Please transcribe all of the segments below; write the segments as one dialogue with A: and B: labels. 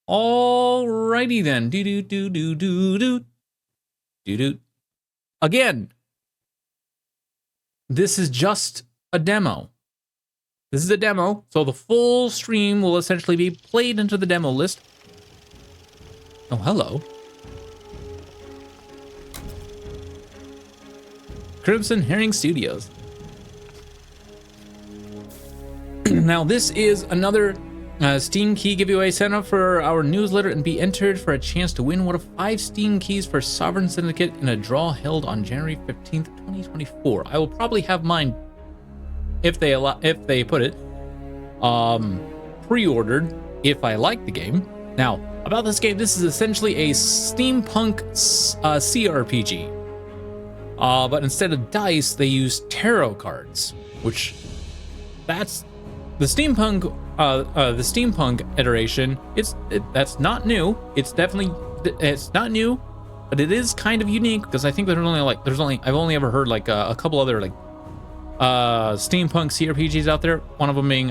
A: Alrighty then. Do do do do do do do do. Again, this is just a demo. This is a demo, so the full stream will essentially be played into the demo list. Oh, hello. Crimson Herring Studios. Now, this is another Steam key giveaway. Sign up for our newsletter and be entered for a chance to win one of 5 Steam keys for Sovereign Syndicate in a draw held on January 15th, 2024. I will probably have mine, if they put it, pre-ordered if I like the game. Now, about this game, this is essentially a steampunk CRPG. But instead of dice, they use tarot cards, which that's the steampunk iteration. That's not new. It's not new, but it is kind of unique because I think I've only ever heard like a couple other like steampunk CRPGs out there. One of them being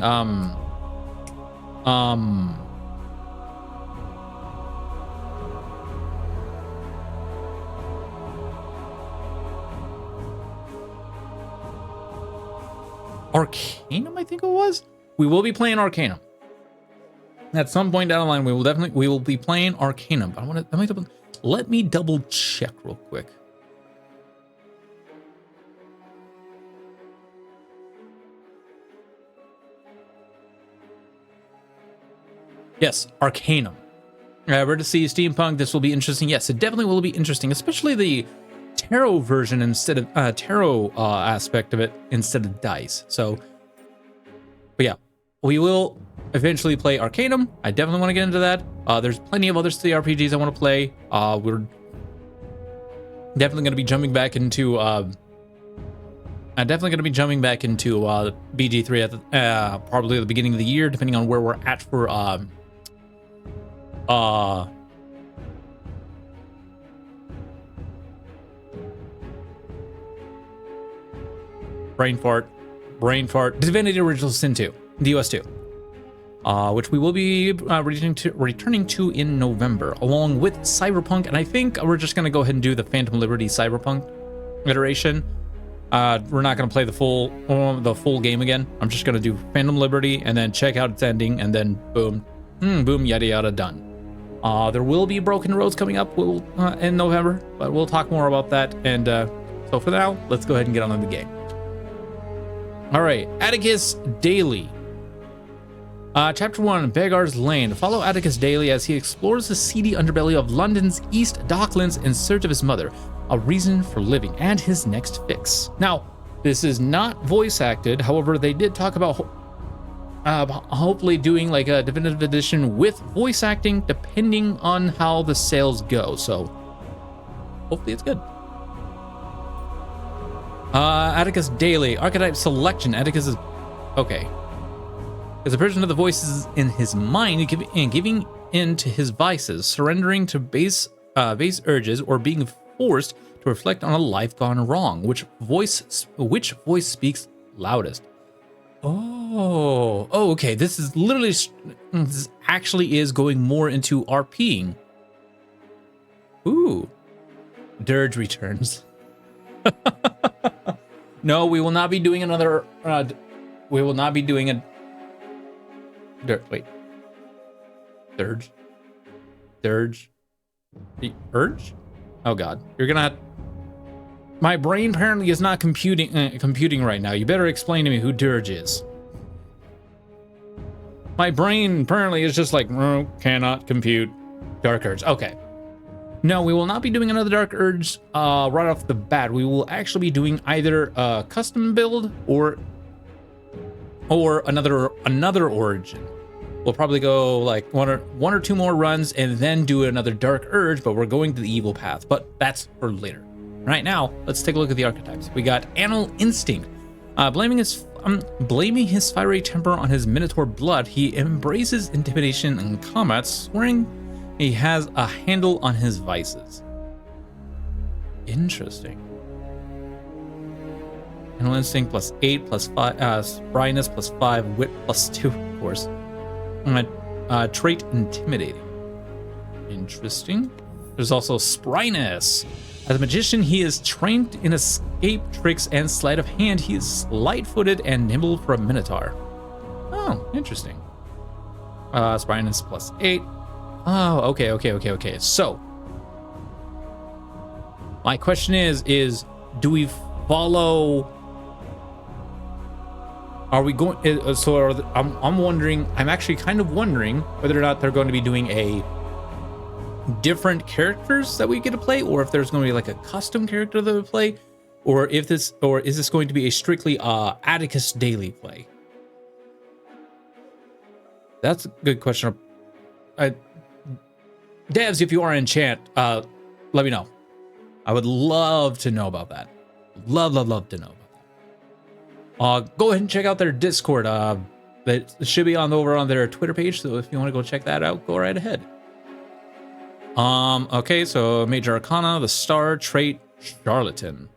A: Arcanum, I think it was. We will be playing Arcanum. At some point down the line, we will be playing Arcanum. But let me double check real quick. Yes, Arcanum. We're to see steampunk. This will be interesting. Yes, it definitely will be interesting, especially the tarot version instead of tarot aspect of it instead of dice. So, but yeah, we will eventually play Arcanum. I definitely want to get into that. There's plenty of other CRPGs I want to play. We're definitely going to be jumping back into BG3 at probably the beginning of the year, depending on where we're at for brain fart, Divinity Original Sin 2, DOS 2, which we will be returning to in November, along with Cyberpunk, and I think we're just going to go ahead and do the Phantom Liberty Cyberpunk iteration. We're not going to play the full game again. I'm just going to do Phantom Liberty and then check out its ending, and then boom, yada yada, done. There will be Broken Roads coming up in November, but we'll talk more about that. And so for now, let's go ahead and get on with the game. All right, Atticus Daly. Chapter 1, Begar's Lane. Follow Atticus Daly as he explores the seedy underbelly of London's East Docklands in search of his mother, a reason for living, and his next fix. Now, this is not voice acted. However, they did talk about hopefully doing like a definitive edition with voice acting, depending on how the sales go. So, hopefully it's good. Atticus Daly, archetype selection. Atticus is okay. As a person of the voices in his mind, giving in to his vices, surrendering to base urges, or being forced to reflect on a life gone wrong. Which voice speaks loudest? Oh, okay. This actually is going more into RPing. Ooh, Dirge returns. No, we will not be doing another. We will not be doing a. Wait. Dirge. The Urge? Oh God, you're gonna have... My brain apparently is not computing right now. You better explain to me who Dirge is. My brain apparently is just like, cannot compute. Dark Urge. Okay. No, we will not be doing another Dark Urge right off the bat. We will actually be doing either a custom build or another origin. We'll probably go like one or two more runs and then do another Dark Urge, but we're going to the evil path. But that's for later. Right now, let's take a look at the archetypes. We got Animal Instinct. Blaming his fiery temper on his Minotaur blood, he embraces intimidation in combat, swearing he has a handle on his vices. Interesting. Animal Instinct +8 +5, Spryness +5, Wit +2, of course. Trait Intimidating. Interesting. There's also Spryness. As a magician, he is trained in escape tricks and sleight of hand. He is light-footed and nimble for a minotaur. Oh, interesting. Spryness +8. Oh, okay. So, my question is do we follow? Are we going? I'm wondering. I'm actually kind of wondering whether or not they're going to be doing a different characters that we get to play, or if there's going to be like a custom character that we play, or is this going to be a strictly Atticus daily play? That's a good question. Devs, if you are in chat, let me know. I would love to know about that. Love to know about that. Go ahead and check out their Discord. That should be over on their Twitter page. So if you want to go check that out, go right ahead. Okay, so Major Arcana, the Star trait, Charlatan.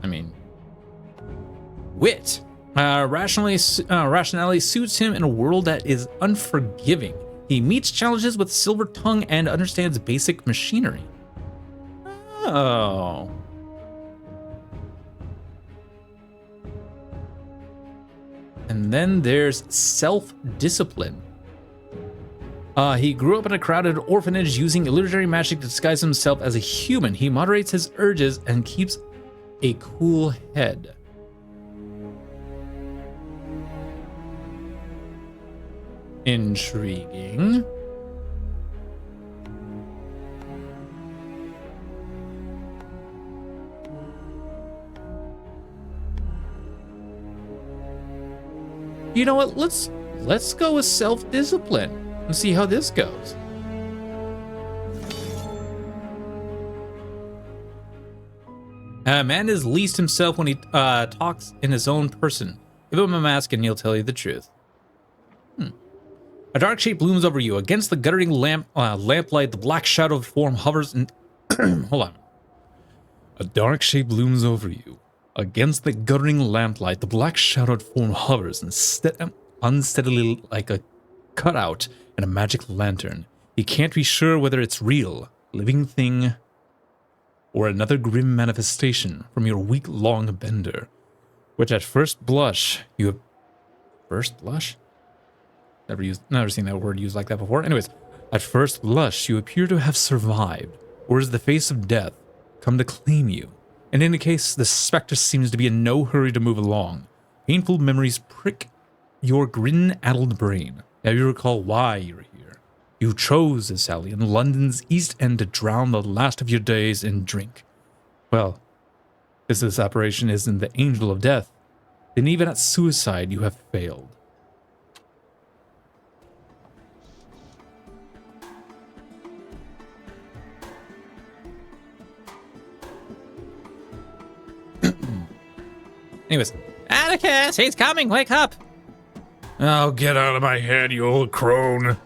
A: I mean, Wit. Rationality suits him in a world that is unforgiving. He meets challenges with silver tongue and understands basic machinery. Oh. And then there's self-discipline. He grew up in a crowded orphanage using illusory magic to disguise himself as a human. He moderates his urges and keeps a cool head. Intriguing. You know what? Let's go with self-discipline and see how this goes. A man is least himself when he talks in his own person. Give him a mask and he'll tell you the truth. A dark shape looms over you. Against the guttering lamplight, the black shadowed form hovers and... Hold on. A dark shape looms over you. Against the guttering lamplight, the black shadowed form hovers unsteadily like a cutout in a magic lantern. He can't be sure whether it's real, living thing, or another grim manifestation from your week-long bender, which at first blush you have... First blush? Never seen that word used like that before. Anyways, at first blush, you appear to have survived, or as the face of death, come to claim you. In any case, the spectre seems to be in no hurry to move along. Painful memories prick your grin-addled brain. Now you recall why you're here. You chose this alley in London's East End to drown the last of your days in drink. Well, if this apparition isn't the angel of death, then even at suicide you have failed. Anyways, Atticus, he's coming, wake up! Oh, get out of my head, you old crone.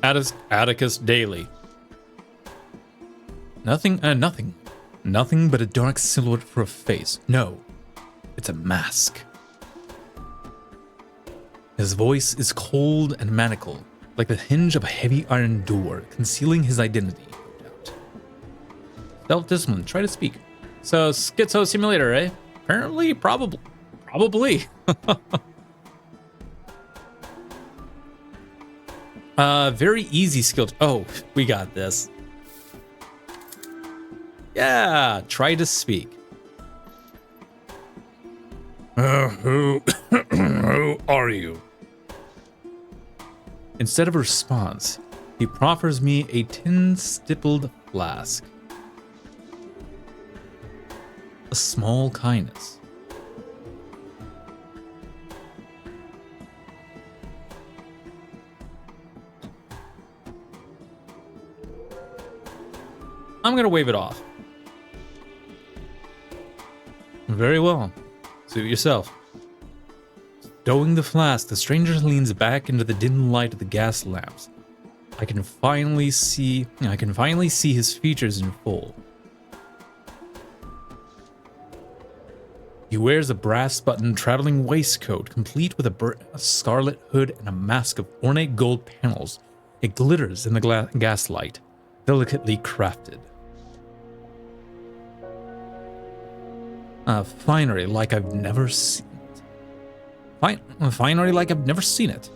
A: Atticus Daily. Nothing but a dark silhouette for a face. No, it's a mask. His voice is cold and manacled, like the hinge of a heavy iron door, concealing his identity, no doubt. Self-discipline, try to speak. So, schizo simulator, eh? Apparently, probably. Very easy skill. Oh, we got this. Yeah, try to speak. Who are you? Instead of a response, he proffers me a tin-stippled flask. A small kindness. I'm gonna wave it off. Very well. Suit yourself. Stowing the flask, the stranger leans back into the dim light of the gas lamps. I can finally see his features in full. He wears a brass-buttoned traveling waistcoat, complete with a scarlet hood and a mask of ornate gold panels. It glitters in the gaslight, delicately crafted. Finery like I've never seen it. Finery like I've never seen it.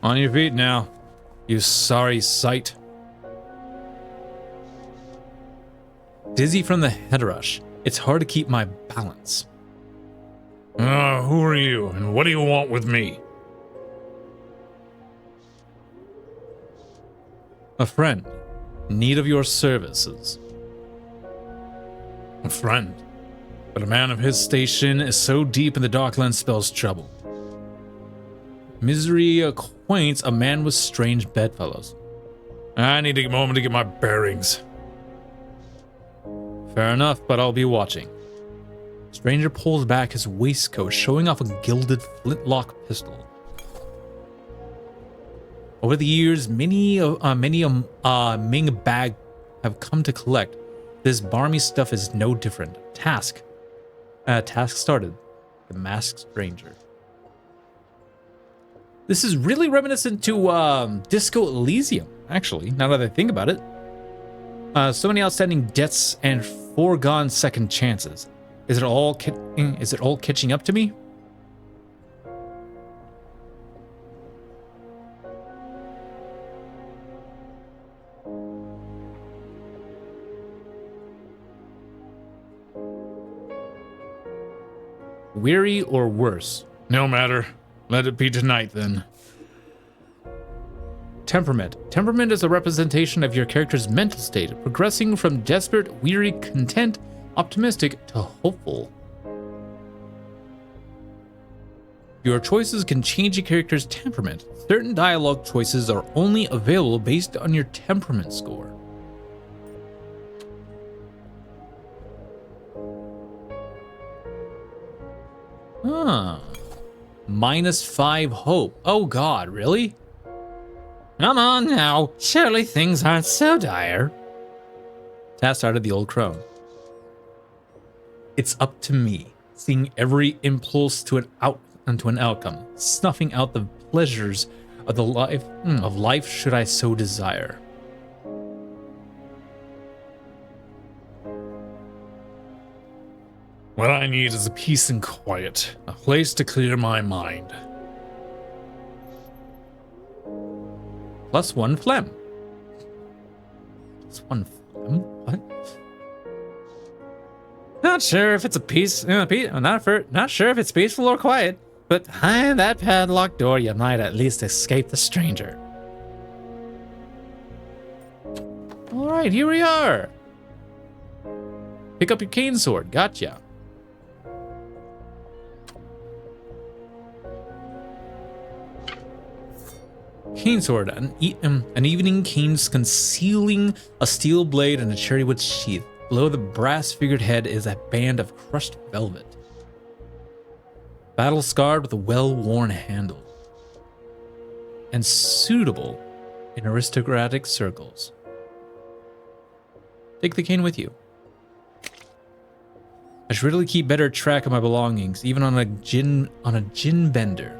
A: On your feet now, you sorry sight. Dizzy from the head rush, it's hard to keep my balance.
B: Who are you, and what do you want with me?
A: A friend, in need of your services.
B: A friend? But a man of his station is so deep in the Darklands spells trouble.
A: Misery acquaints a man with strange bedfellows.
B: I need a moment to get my bearings.
A: Fair enough, but I'll be watching. Stranger pulls back his waistcoat, showing off a gilded flintlock pistol. Over the years, many a Ming bag have come to collect. This barmy stuff is no different. Task started. The Masked Stranger. This is really reminiscent to Disco Elysium, actually, now that I think about it. So many outstanding debts and foregone second chances. Is it all catching up to me? Weary or worse?
B: No matter. Let it be tonight, then.
A: Temperament. Temperament is a representation of your character's mental state, progressing from desperate, weary, content, optimistic to hopeful. Your choices can change your character's temperament. Certain dialogue choices are only available based on your temperament score. -5 hope. Oh god, really? Come on now, surely things aren't so dire. Task started the old crone. It's up to me, seeing every impulse to an outcome, snuffing out the pleasures of the life should I so desire.
B: What I need is a peace and quiet, a place to clear my mind.
A: +1 phlegm. +1 phlegm? What? Not sure if it's not sure if it's peaceful or quiet, but behind that padlocked door, you might at least escape the stranger. All right, here we are. Pick up your cane sword. Gotcha. Cane sword, an evening cane concealing a steel blade and a cherrywood sheath. Below the brass-figured head is a band of crushed velvet. Battle-scarred with a well-worn handle. And suitable in aristocratic circles. Take the cane with you. I should really keep better track of my belongings, even on a gin bender.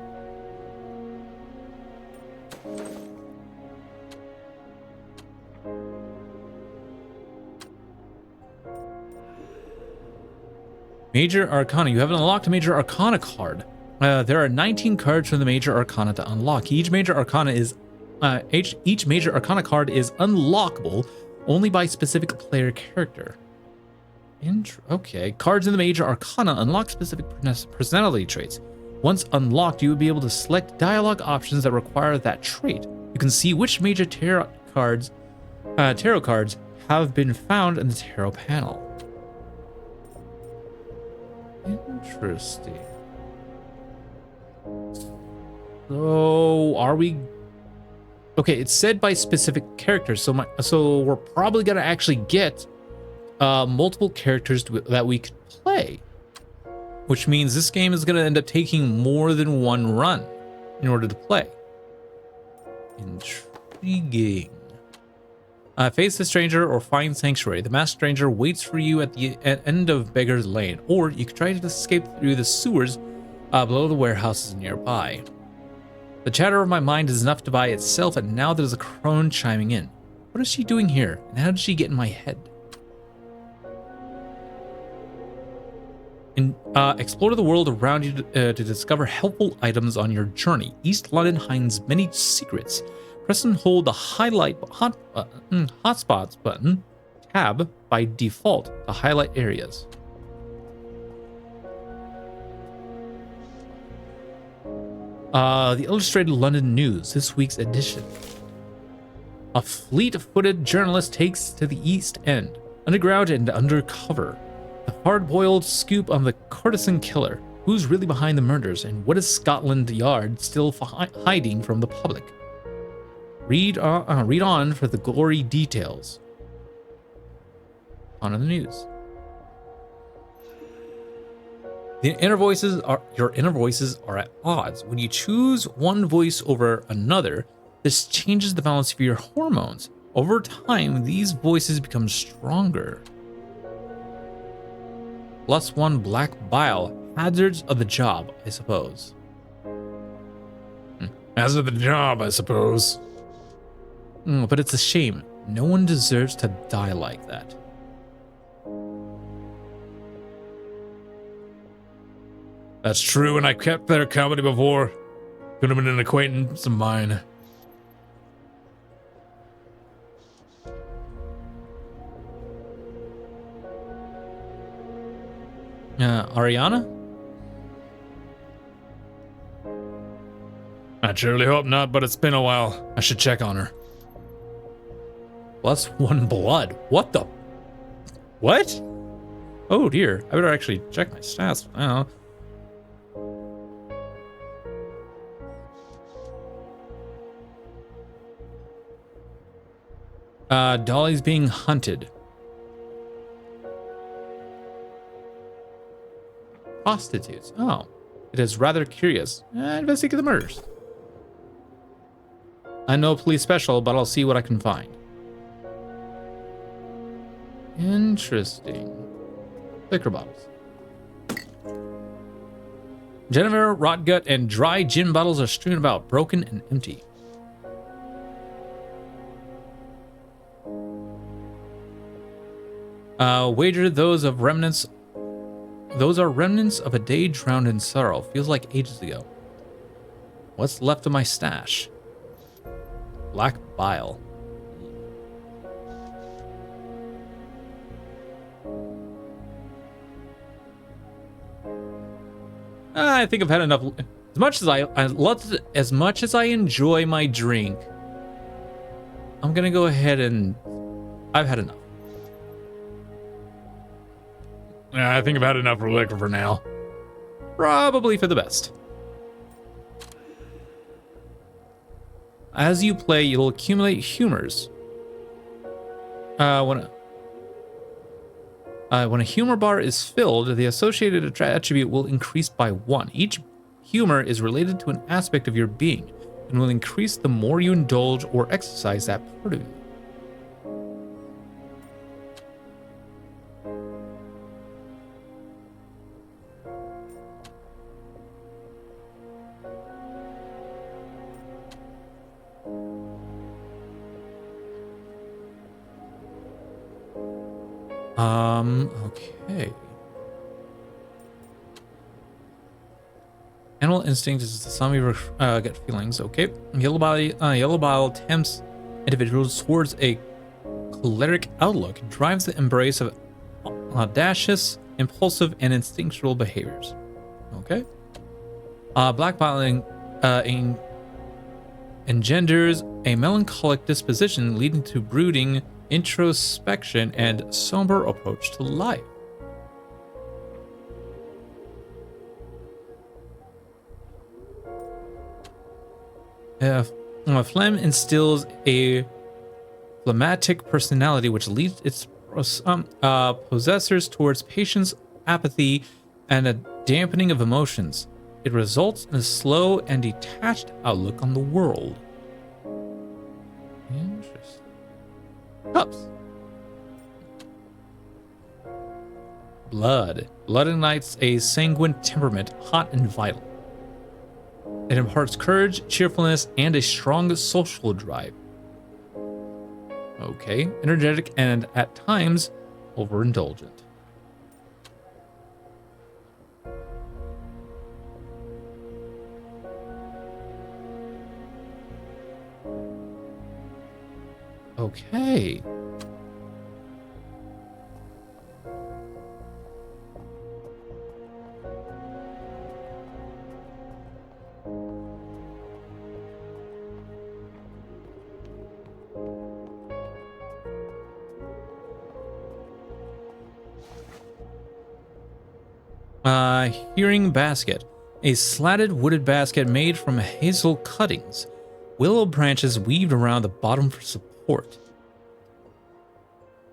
A: Major Arcana. You have unlocked a Major Arcana card. There are 19 cards from the Major Arcana to unlock. Each Major Arcana card is unlockable only by specific player character. Okay. Cards in the Major Arcana unlock specific personality traits. Once unlocked, you will be able to select dialogue options that require that trait. You can see which major tarot cards have been found in the tarot panel. Interesting. So, are we... Okay, it's said by specific characters, so we're probably gonna actually get multiple characters that we could play. Which means this game is gonna end up taking more than one run in order to play. Intriguing. Face the stranger or find sanctuary. The masked stranger waits for you at the end of Beggar's Lane, or you can try to escape through the sewers below the warehouses nearby. The chatter of my mind is enough to by itself, and now there's a crone chiming in. What is she doing here, and how did she get in my head? Explore the world around you to discover helpful items on your journey. East London hides many secrets. Press and hold the hotspots button, tab, by default to highlight areas. The Illustrated London News, this week's edition. A fleet-footed journalist takes to the East End, underground and undercover. The hard-boiled scoop on the courtesan killer. Who's really behind the murders, and what is Scotland Yard still hiding from the public? Read on for the gory details. On to the news. Your inner voices are at odds. When you choose one voice over another, this changes the balance of your hormones. Over time, these voices become stronger. +1 black bile. Hazards of the job, I suppose.
B: As of the job, I suppose.
A: But it's a shame. No one deserves to die like that.
B: That's true, and I kept their company before. Could have been an acquaintance of mine.
A: Ariana?
B: I surely hope not, but it's been a while. I should check on her.
A: +1 blood. What the? What? Oh dear. I better actually check my stats now. Dolly's being hunted. Prostitutes. Oh. It is rather curious. Investigate the murders. I'm no police special, but I'll see what I can find. Interesting. Liquor bottles. Jennifer, rot gut, and dry gin bottles are strewn about, broken and empty. Wager those are remnants of a day drowned in sorrow. Feels like ages ago. What's left of my stash? Black bile. I think I've had enough. As much as I enjoy my drink, I'm gonna go ahead and I've had enough.
B: I think I've had enough liquor for now.
A: Probably for the best. As you play, you'll accumulate humors. When a humor bar is filled, the associated attribute will increase by 1. Each humor is related to an aspect of your being and will increase the more you indulge or exercise that part of you. Okay. Animal instinct is the sum of your gut feelings. Okay. Yellow bile tempts individuals towards a choleric outlook, drives the embrace of audacious, impulsive, and instinctual behaviors. Okay. Black bile engenders a melancholic disposition leading to brooding, introspection, and somber approach to life. Phlegm instills a phlegmatic personality which leads its possessors towards patience, apathy, and a dampening of emotions. It results in a slow and detached outlook on the world. Interesting. Cups. Blood. Blood ignites a sanguine temperament, hot and vital. It imparts courage, cheerfulness, and a strong social drive. Okay, energetic and at times overindulgent. Okay. Hearing basket. A slatted wooded basket made from hazel cuttings. Willow branches weaved around the bottom for support.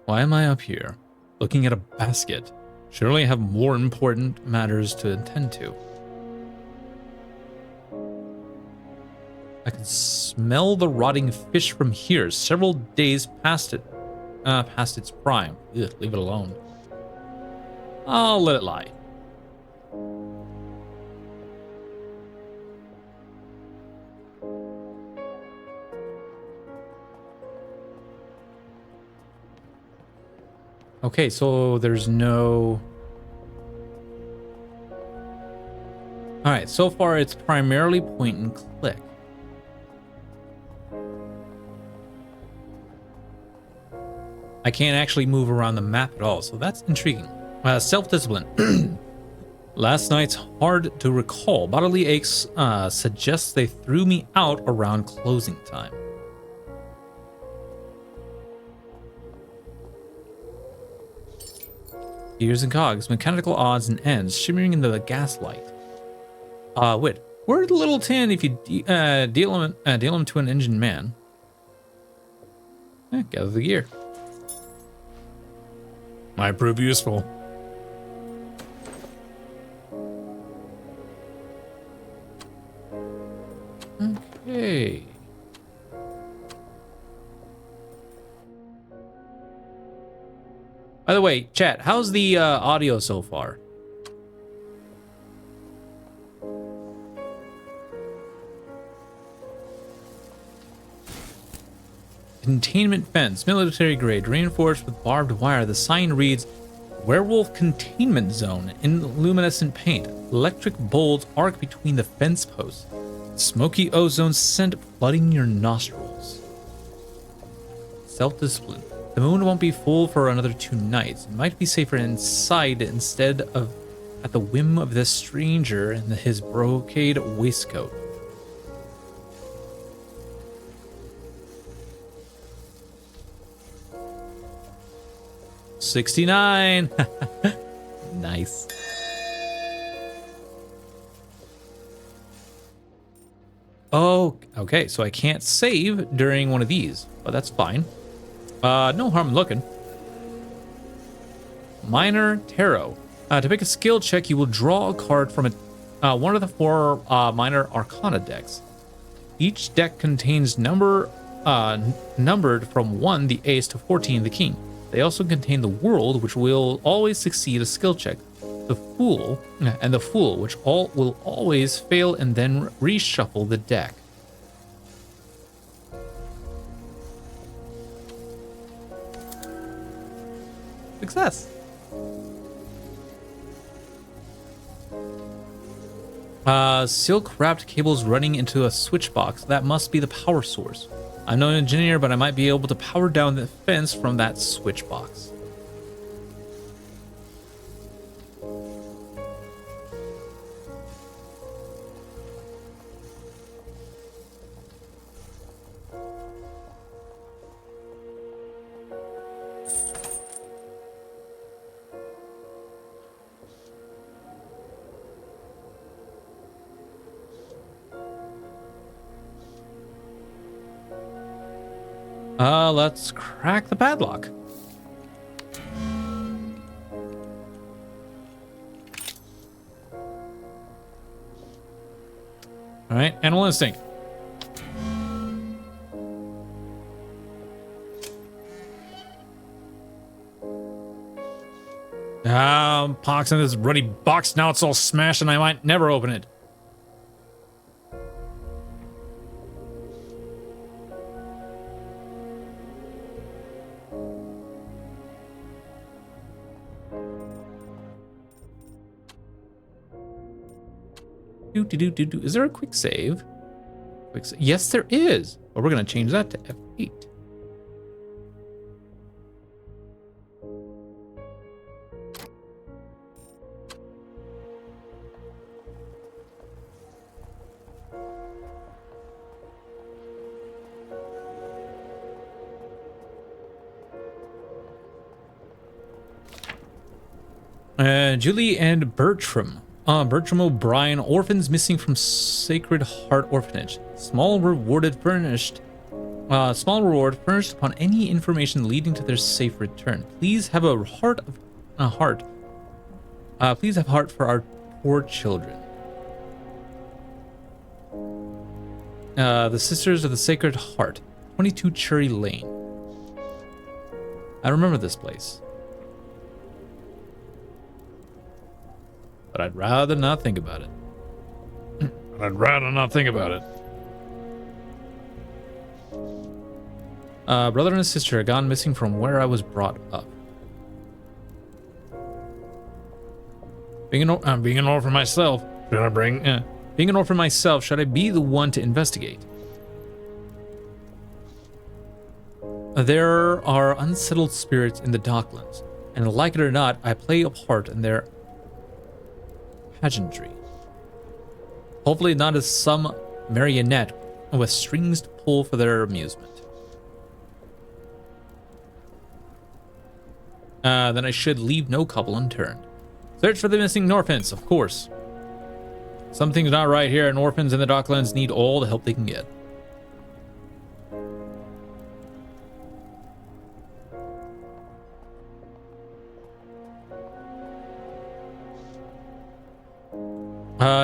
A: Why am I up here? Looking at a basket. Surely I have more important matters to attend to. I can smell the rotting fish from here, several days past its prime. Ugh, leave it alone. I'll let it lie. Okay, so there's no... Alright, so far it's primarily point and click. I can't actually move around the map at all, so that's intriguing. Self-discipline. Last night's hard to recall. Bodily aches suggests they threw me out around closing time. Gears and cogs, mechanical odds and ends, shimmering in the gaslight. Wait, where's the little tin if you deal him to an engine man? Gather the gear.
B: Might prove useful.
A: Okay. By the way, chat, how's the audio so far? Containment fence, military grade, reinforced with barbed wire. The sign reads, Werewolf Containment Zone in luminescent paint. Electric bolts arc between the fence posts. Smoky ozone scent flooding your nostrils. Self-discipline. The moon won't be full for another 2 nights. It might be safer inside instead of at the whim of this stranger in his brocade waistcoat. $69. Nice. Oh, okay. So I can't save during one of these, but that's fine. No harm looking. Minor Tarot. To make a skill check, you will draw a card from one of the 4 minor arcana decks. Each deck contains numbered from 1, the ace, to 14, the king. They also contain the world, which will always succeed a skill check. The fool, and the fool, which will always fail and then reshuffle the deck. Success. Silk wrapped cables running into a switch box. That must be the power source. I'm no engineer, but I might be able to power down the fence from that switch box. Let's crack the padlock. All right, animal instinct. pox in this ruddy box. Now it's all smashed and I might never open it. Is there a quick save? Yes, there is. But we're going to change that to F8. Julie and Bertram. Bertram O'Brien, orphans missing from Sacred Heart Orphanage. Small reward furnished upon any information leading to their safe return. Please have a heart. Please have heart for our poor children. The Sisters of the Sacred Heart, 22 Cherry Lane. I remember this place. But I'd rather not think about it. Brother and sister are gone missing from where I was brought up. Being an orphan myself, should I be the one to investigate? There are unsettled spirits in the Docklands, and like it or not, I play a part in their pageantry. Hopefully not as some marionette with strings to pull for their amusement. Then I should leave no couple unturned. Search for the missing orphans, of course. Something's not right here, and orphans in the Docklands need all the help they can get.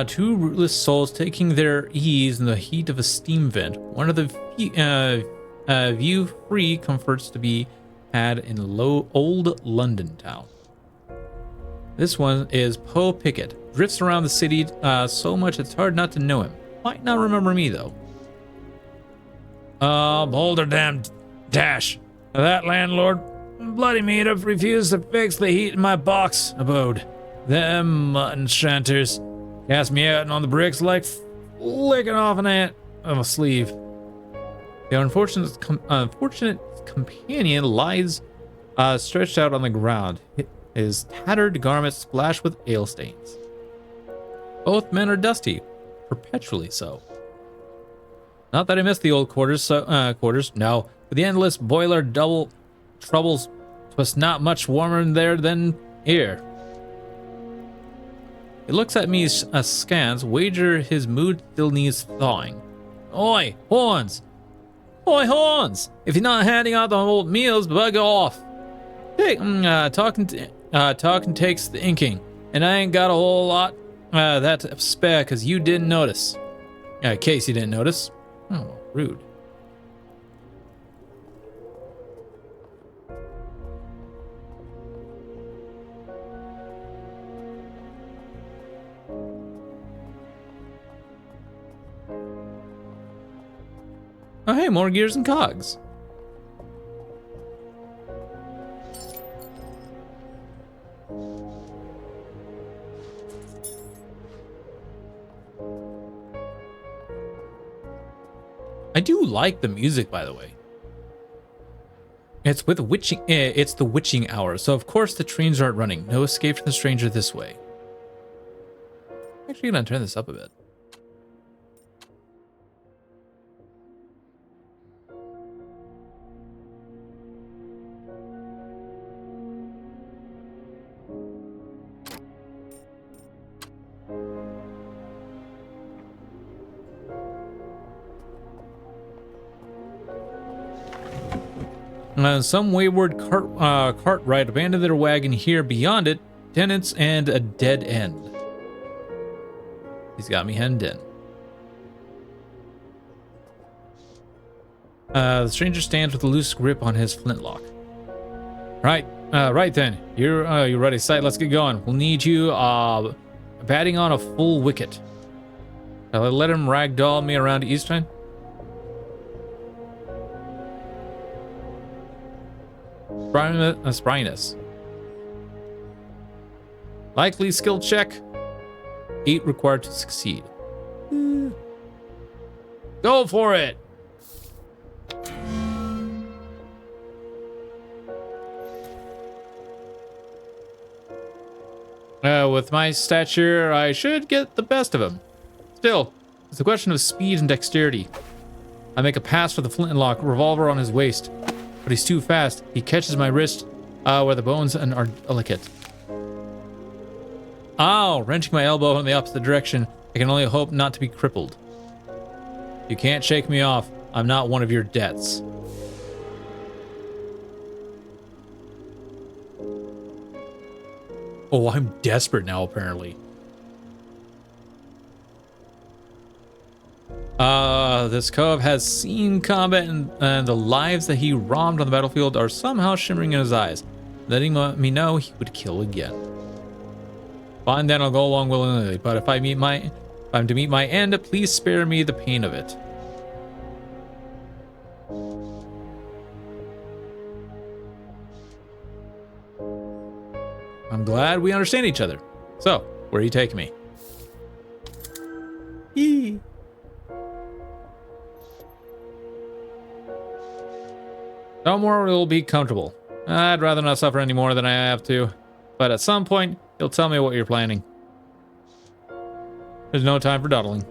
A: Two rootless souls taking their ease in the heat of a steam vent. One of the view-free comforts to be had in old London town. This one is Poe Pickett. Drifts around the city so much it's hard not to know him. Might not remember me though.
B: Boulder damn dash. That landlord, bloody meat, have refused to fix the heat in my box abode. Them mutton shanters cast me out on the bricks like licking off an ant of a sleeve. The unfortunate companion lies stretched out on the ground, his tattered garments splashed with ale stains. Both men are dusty, perpetually so. Not that I miss the old quarters, no. With the endless boiler double troubles, 'twas not much warmer in there than here. He looks at me askance, wager his mood still needs thawing. Oi, horns! Oi, horns! If you're not handing out the old meals, bug off. Hey, talking takes the inking, and I ain't got a whole lot that to spare because you didn't notice. In case you didn't notice. Oh, rude. Oh, hey, more gears and cogs. I do like the music, by the way. It's with witching. It's the witching hour, so of course the trains aren't running. No escape from the stranger this way. I'm actually gonna turn this up a bit. Some wayward cartwright abandoned their wagon here. Beyond it, tenants and a dead end. He's got me hemmed in. The stranger stands with a loose grip on his flintlock. Right, Right then. You're ready, sight. Let's get going. We'll need you batting on a full wicket. I'll let him ragdoll me around Eastern. Spryness. Likely skill check. 8 required to succeed. Go for it. With my stature, I should get the best of him. Still, it's a question of speed and dexterity. I make a pass for the flintlock, revolver on his waist, but he's too fast. He catches my wrist, where the bones are delicate. Ow! Wrenching my elbow in the opposite direction. I can only hope not to be crippled. You can't shake me off. I'm not one of your debts. Oh, I'm desperate now, apparently. This cove has seen combat, and the lives that he robbed on the battlefield are somehow shimmering in his eyes, letting me know he would kill again. Fine, then I'll go along willingly, but if I'm to meet my end, please spare me the pain of it. I'm glad we understand each other. So, where are you taking me? Yee. Somewhere we'll be comfortable. I'd rather not suffer any more than I have to. But at some point, you'll tell me what you're planning. There's no time for dawdling.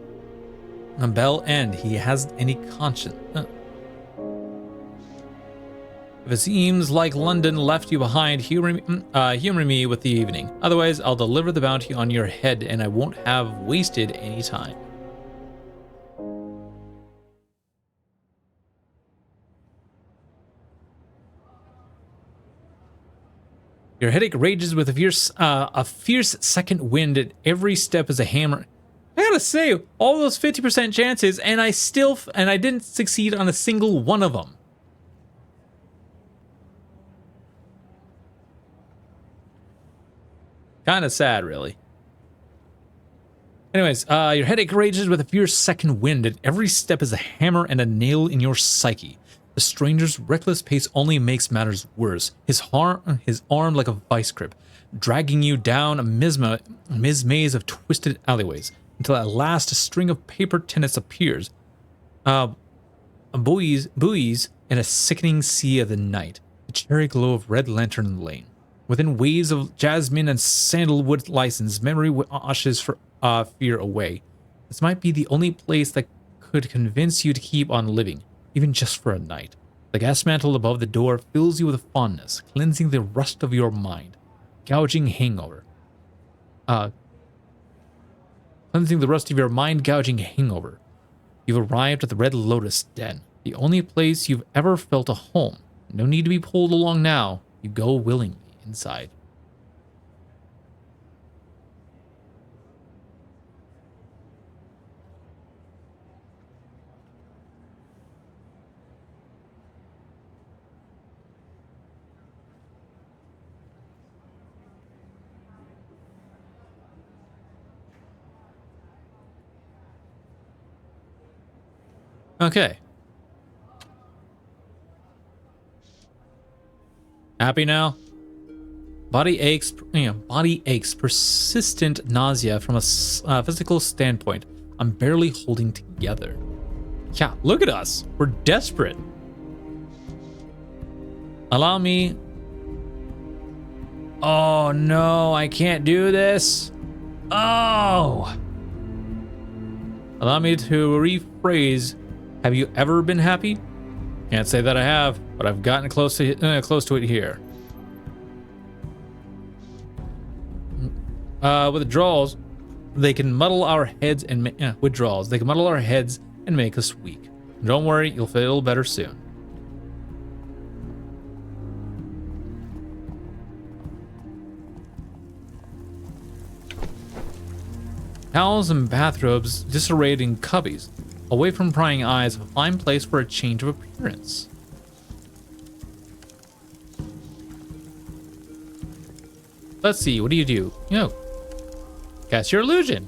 B: On Bell End, he has any conscience. If it seems like London left you behind, humor me with the evening. Otherwise, I'll deliver the bounty on your head and I won't have wasted any time. Your headache rages with a fierce second wind, and every step is a hammer. I gotta say, all those 50% chances, and I didn't succeed on a single one of them. Kind of sad, really. Anyways, your headache rages with a fierce second wind, and every step is a hammer and a nail in your psyche. The stranger's reckless pace only makes matters worse. His arm like a vice grip, dragging you down a maze of twisted alleyways, until at last a string of paper tenants appears. Buoys in a sickening sea of the night. The cherry glow of Red Lantern Lane. Within waves of jasmine and sandalwood license, memory washes fear away. This might be the only place that could convince you to keep on living, even just for a night. The gas mantle above the door fills you with fondness, cleansing the rust of your mind. Gouging hangover. Cleansing the rust of your mind, gouging hangover. You've arrived at the Red Lotus Den, the only place you've ever felt a home. No need to be pulled along now. You go willingly inside. Okay. Happy now? Body aches, persistent nausea from a physical standpoint. I'm barely holding together. Yeah, look at us. We're desperate. Allow me. Oh no, I can't do this. Oh. Allow me to rephrase. Have you ever been happy? Can't say that I have, but I've gotten close to it here. Withdrawals, they can muddle our heads and make us weak. Don't worry, you'll feel better soon. Towels and bathrobes disarrayed in cubbies, away from prying eyes, a fine place for a change of appearance.
A: let's see. What do? You know, cast your illusion.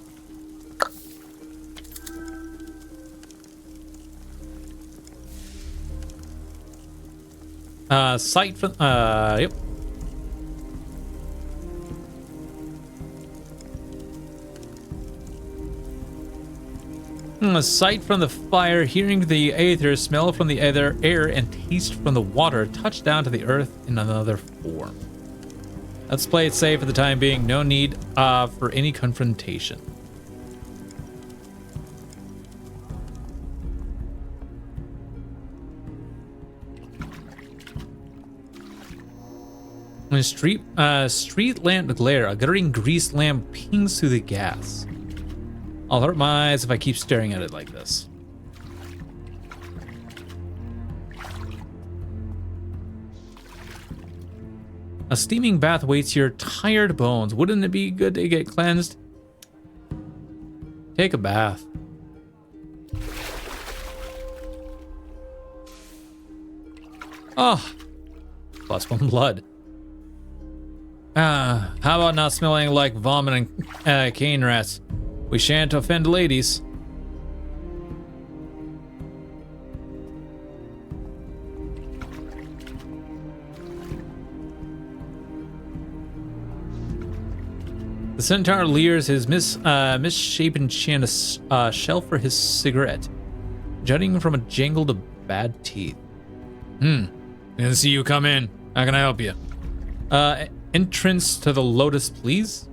A: Sight from, yep. Sight from the fire, hearing the aether, smell from the air, and taste from the water, touch down to the earth in another form. Let's play it safe for the time being. No need for any confrontation. When street lamp glare, a guttering grease lamp pings through the gas. I'll hurt my eyes if I keep staring at it like this. A steaming bath waits your tired bones. Wouldn't it be good to get cleansed? Take a bath. Oh, +1 blood. How about not smelling like vomit and cane rats? We shan't offend ladies. The centaur leers his misshapen chin, a shell for his cigarette, jutting from a jangle of bad teeth.
B: Didn't see you come in. How can I help you?
A: Entrance to the Lotus, please.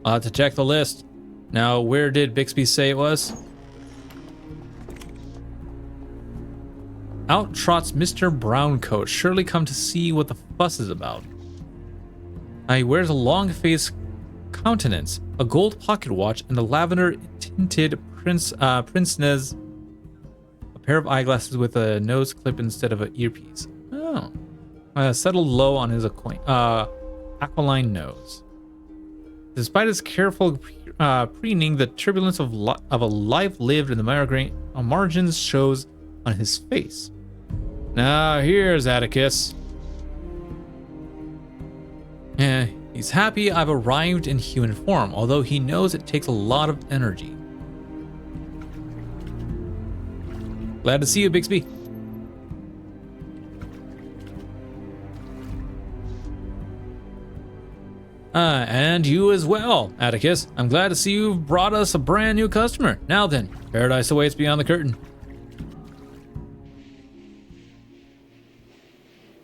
A: I'll have to check the list. Now, where did Bixby say it was? Out trots Mr. Browncoat, surely come to see what the fuss is about. He wears a long-faced countenance, a gold pocket watch, and a lavender-tinted pince-nez, a pair of eyeglasses with a nose clip instead of an earpiece. Oh. Settled low on his aquiline nose. Despite his careful preening, the turbulence of a life lived in the margins shows on his face. Now here's Atticus. He's happy I've arrived in human form, although he knows it takes a lot of energy. Glad to see you, Bixby. And you as well, Atticus. I'm glad to see you've brought us a brand new customer. Now then, paradise awaits beyond the curtain.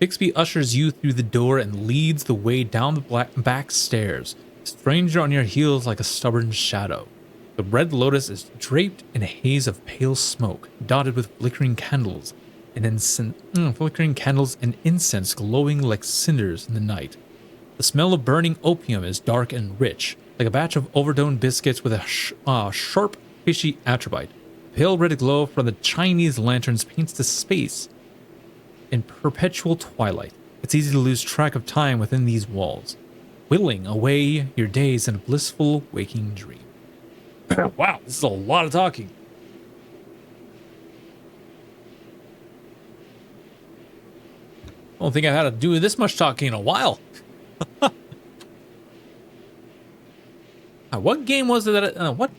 A: Bixby ushers you through the door and leads the way down the back stairs, stranger on your heels like a stubborn shadow. The red lotus is draped in a haze of pale smoke, dotted with flickering candles and incense glowing like cinders in the night. The smell of burning opium is dark and rich, like a batch of overdone biscuits with a sharp, fishy attribute. The pale red glow from the Chinese lanterns paints the space in perpetual twilight. It's easy to lose track of time within these walls, whittling away your days in a blissful waking dream.
B: Wow, this is a lot of talking.
A: I don't think I've had to do this much talking in a while. What game was it that what?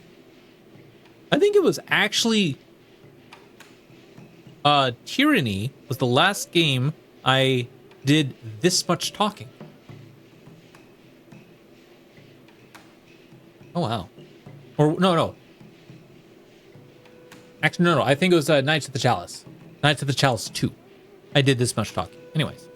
A: I think it was actually Tyranny was the last game I did this much talking. Oh wow. Or no. Actually no, I think it was Knights of the Chalice. Knights of the Chalice 2. I did this much talking. Anyways.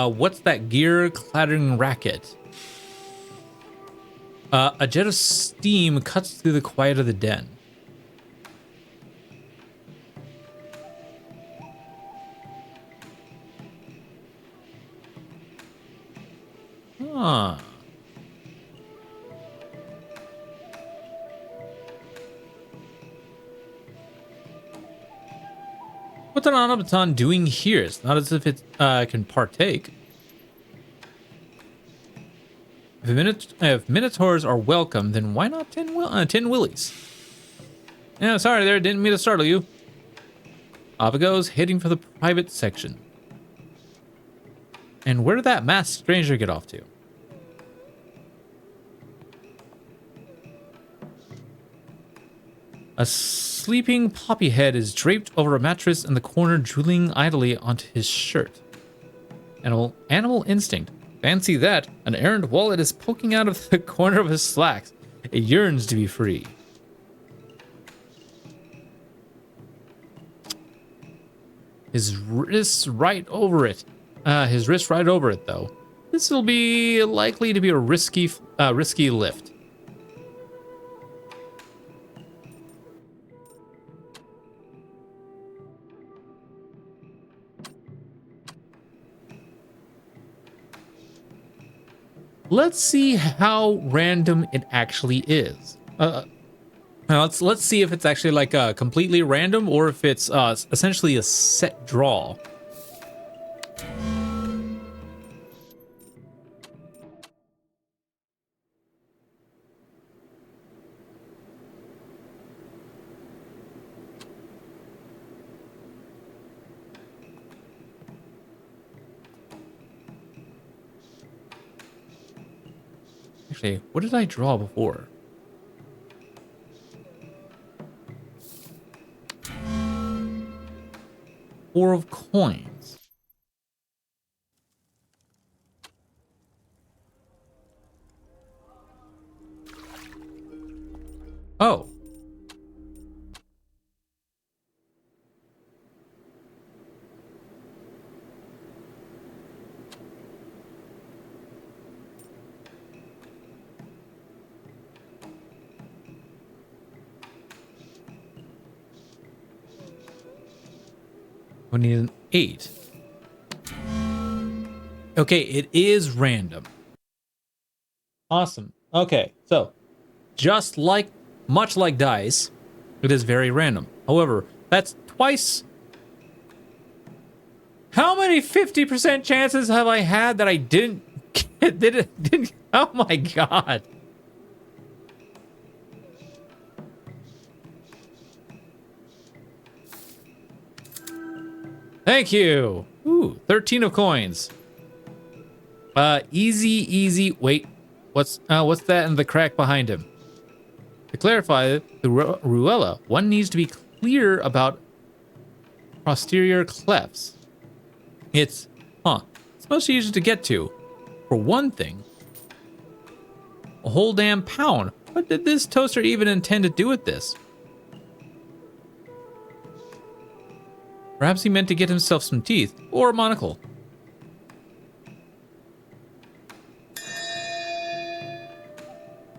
A: What's that gear clattering racket? A jet of steam cuts through the quiet of the den. Huh. What's an automaton doing here? It's not as if it can partake. If Minotaurs are welcome, then why not Tin Willies? Yeah, sorry there, didn't mean to startle you. Off it goes, heading for the private section. And where did that masked stranger get off to? A sleeping poppy head is draped over a mattress in the corner, drooling idly onto his shirt. Animal instinct. Fancy that. An errant wallet is poking out of the corner of his slacks. It yearns to be free. His wrist right over it, though. This will be likely to be a risky lift. Let's see how random it actually is. Let's see if it's actually like completely random or if it's essentially a set draw. Actually, what did I draw before? Four of coins. Oh. We need an 8. Okay, it is random. Awesome. Okay, so much like dice, it is very random. However, that's twice. How many 50% chances have I had that I didn't get, didn't oh my god. Thank you. Ooh, 13 of coins. Easy. Wait, what's that in the crack behind him? To clarify the Ruella, one needs to be clear about posterior clefts. It's most easy to get to. For one thing, a whole damn pound. What did this toaster even intend to do with this? Perhaps he meant to get himself some teeth or a monocle.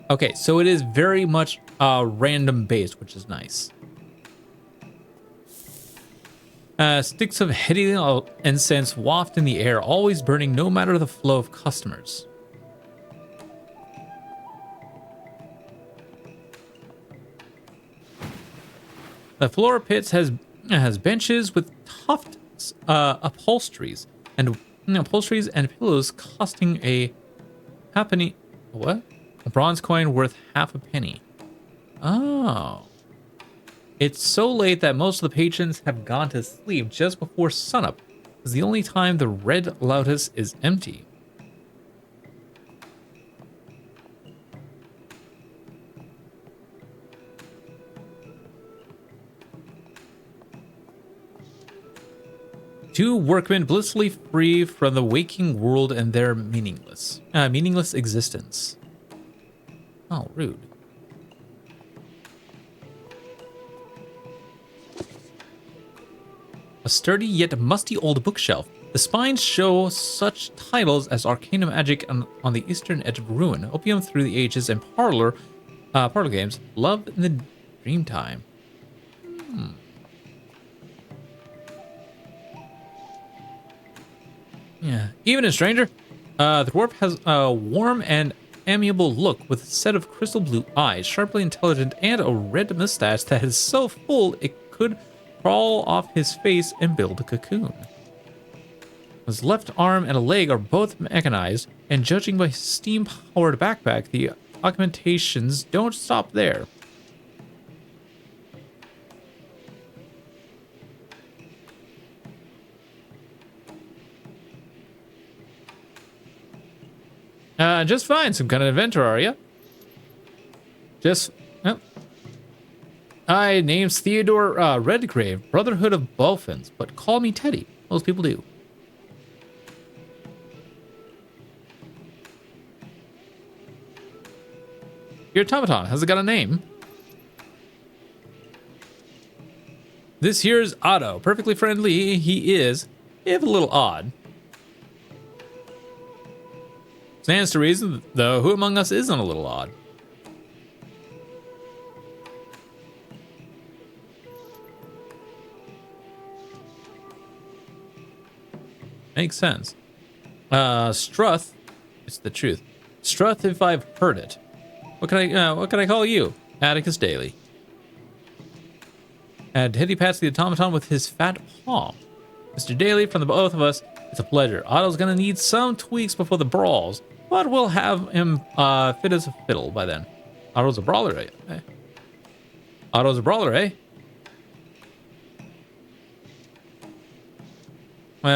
A: Okay, so it is very much random based, which is nice. Sticks of heady incense waft in the air, always burning no matter the flow of customers. The floor pits has benches with tuft upholsteries and pillows costing a halfpenny. What? A bronze coin worth half a penny. Oh. It's so late that most of the patrons have gone to sleep just before sunup. It's the only time the Red Lotus is empty. Two workmen blissfully free from the waking world and their meaningless existence. Oh, rude. A sturdy yet musty old bookshelf. The spines show such titles as Arcana Magic on the eastern edge of ruin, Opium Through the Ages, and parlor games, Love in the Dreamtime. Yeah, even a stranger. The dwarf has a warm and amiable look with a set of crystal blue eyes, sharply intelligent, and a red mustache that is so full it could crawl off his face and build a cocoon. His left arm and a leg are both mechanized, and judging by his steam-powered backpack, the augmentations don't stop there. Just fine. Some kind of inventor, are you? Just... Oh. I name's Theodore Redgrave, Brotherhood of Dolphins, but call me Teddy. Most people do. Your automaton, has it got a name? This here's Otto. Perfectly friendly, he is, if a little odd. Stands to reason, though, who among us isn't a little odd? Makes sense. Struth, it's the truth. Struth, if I've heard it. What can I call you? Atticus Daly. And Teddy pats the automaton with his fat paw. Mr. Daly, from the both of us, it's a pleasure. Otto's gonna need some tweaks before the brawls, but we'll have him fit as a fiddle by then. Otto's a brawler, eh? Otto's a brawler, eh?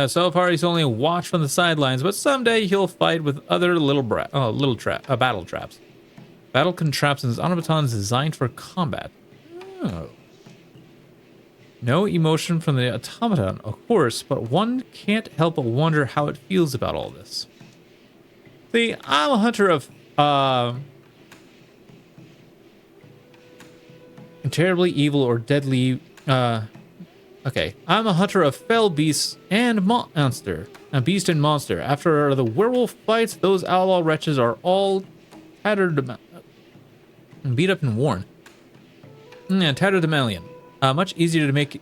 A: So far he's only watched from the sidelines, but someday he'll fight with other battle traps. Battle contraptions, automatons designed for combat. Oh. No emotion from the automaton, of course, but one can't help but wonder how it feels about all this. See, I'm a hunter of terribly evil or deadly okay, I'm a hunter of fell beasts and monster. A beast and monster. After the werewolf fights, those outlaw wretches are all tattered and beat up and worn. Tattered Demalion. Much easier to make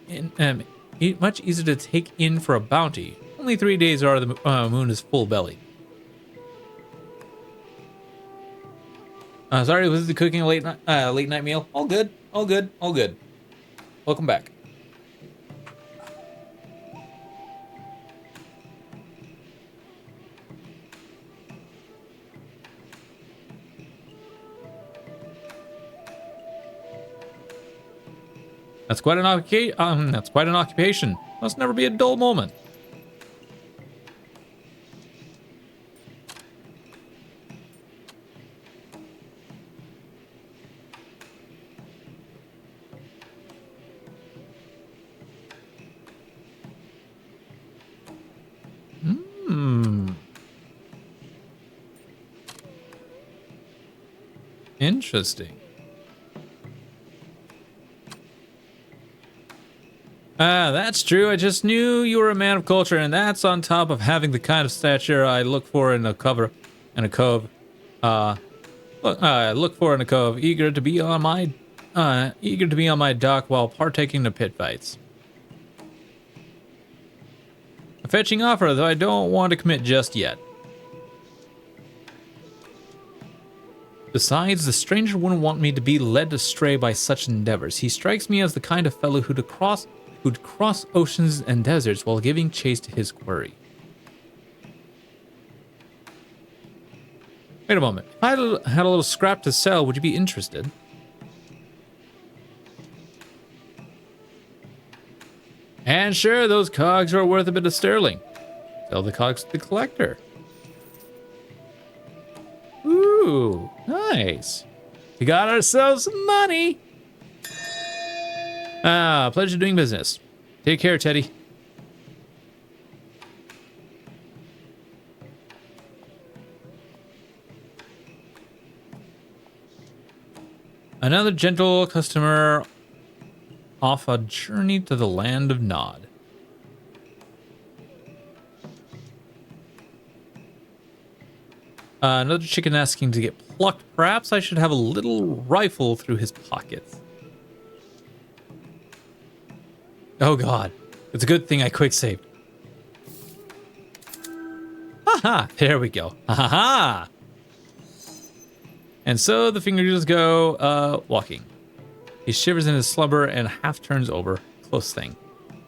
A: much easier to take in for a bounty. Only 3 days are the moon is full belly. Sorry, was the cooking a late night meal? All good, all good, all good. Welcome back. That's quite an occupation. Must never be a dull moment. Interesting. That's true. I just knew you were a man of culture, and that's on top of having the kind of stature I look for in a cove. Eager to be on my dock while partaking in pit fights. A fetching offer, though I don't want to commit just yet. Besides, the stranger wouldn't want me to be led astray by such endeavors. He strikes me as the kind of fellow who'd cross oceans and deserts while giving chase to his quarry. Wait a moment. If I had a little scrap to sell, would you be interested? And sure, those cogs are worth a bit of sterling. Sell the cogs to the collector. Ooh, nice. We got ourselves some money. Pleasure doing business. Take care, Teddy. Another gentle customer off a journey to the land of Nod. Another chicken asking to get plucked. Perhaps I should have a little rifle through his pockets. Oh god. It's a good thing I quick saved. Haha, there we go. Ha ha. And so the fingers go walking. He shivers in his slumber and half turns over. Close thing.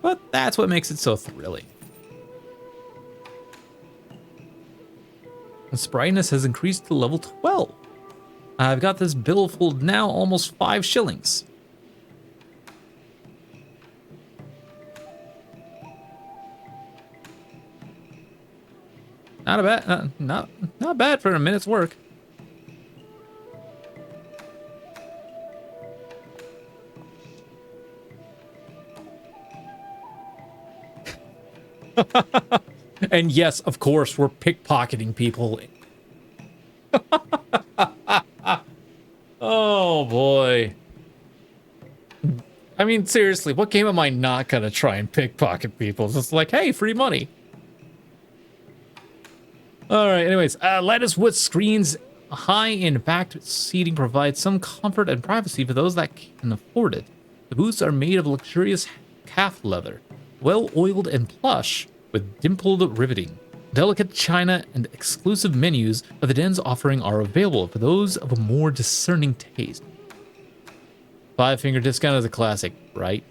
A: But that's what makes it so thrilling. Its brightness has increased to level 12. I've got this billfold now almost 5 shillings. Not a bad, not bad for a minute's work. And yes, of course, we're pickpocketing people. Oh boy. I mean, seriously, what game am I not gonna try and pickpocket people? It's just like, hey, free money. Alright, anyways, lattice wood screens high in backed seating provide some comfort and privacy for those that can afford it. The booths are made of luxurious calf leather, well oiled and plush, with dimpled riveting. Delicate china and exclusive menus of the den's offering are available for those of a more discerning taste. 5-finger discount is a classic, right?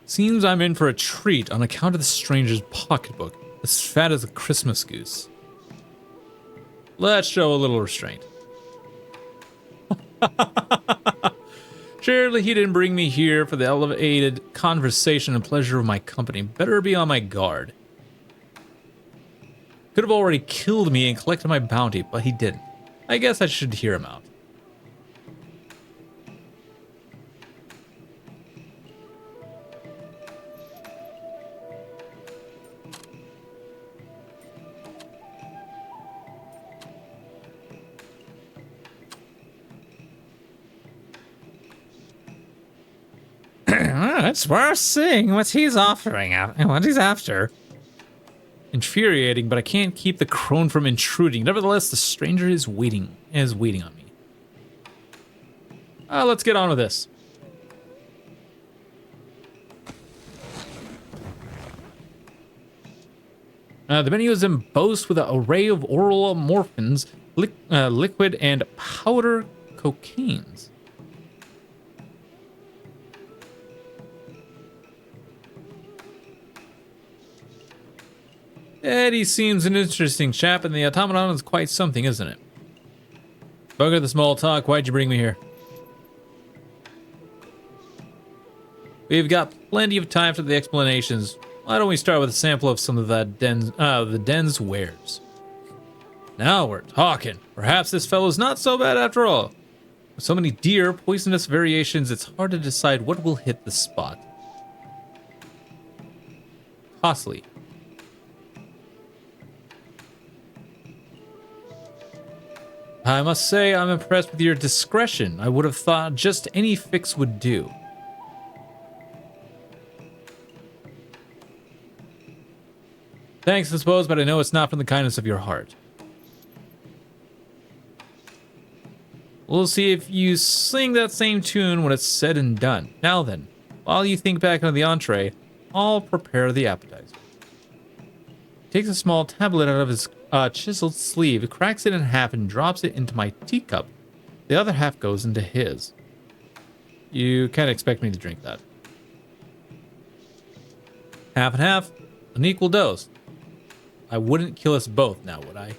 A: Seems I'm in for a treat on account of the stranger's pocketbook, as fat as a Christmas goose. Let's show a little restraint. Surely he didn't bring me here for the elevated conversation and pleasure of my company. Better be on my guard. Could have already killed me and collected my bounty, but he didn't. I guess I should hear him out. It's worth seeing what he's offering and what he's after. Infuriating, but I can't keep the crone from intruding. Nevertheless, the stranger is waiting on me. Let's get on with this. The menu is embossed with an array of oral morphins, liquid and powder cocaines. Eddie seems an interesting chap, and the automaton is quite something, isn't it? Bugger the small talk, why'd you bring me here? We've got plenty of time for the explanations. Why don't we start with a sample of some of the den's wares? Now we're talking. Perhaps this fellow's not so bad after all. With so many dear, poisonous variations, it's hard to decide what will hit the spot. Costly. I must say I'm impressed with your discretion. I would have thought just any fix would do. Thanks, I suppose, but I know it's not from the kindness of your heart. We'll see if you sing that same tune when it's said and done. Now then, while you think back on the entree, I'll prepare the appetizer. He takes a small tablet out of his chiseled sleeve, cracks it in half, and drops it into my teacup. The other half goes into his. You can't expect me to drink that. Half and half, an equal dose. I wouldn't kill us both now, would I?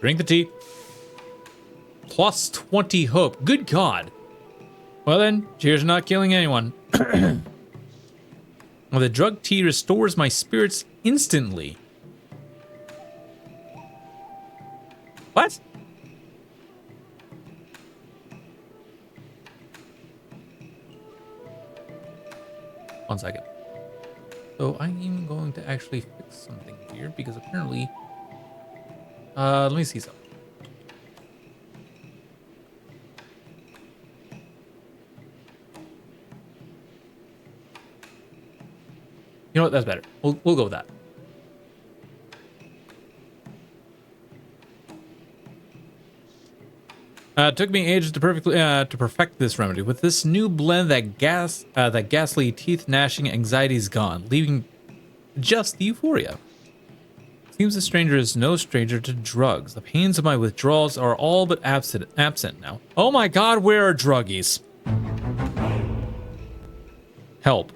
A: Drink the tea. Plus 20 hope. Good God. Well then, cheers to not killing anyone. Well, the drug tea restores my spirits instantly. What? One second. So I'm going to actually fix something here because apparently... let me see something. You know what? That's better. We'll go with that. It took me ages to perfect this remedy. With this new blend, that ghastly teeth gnashing anxiety is gone, leaving just the euphoria. Seems the stranger is no stranger to drugs. The pains of my withdrawals are all but absent now. Oh my god, where are druggies? Help.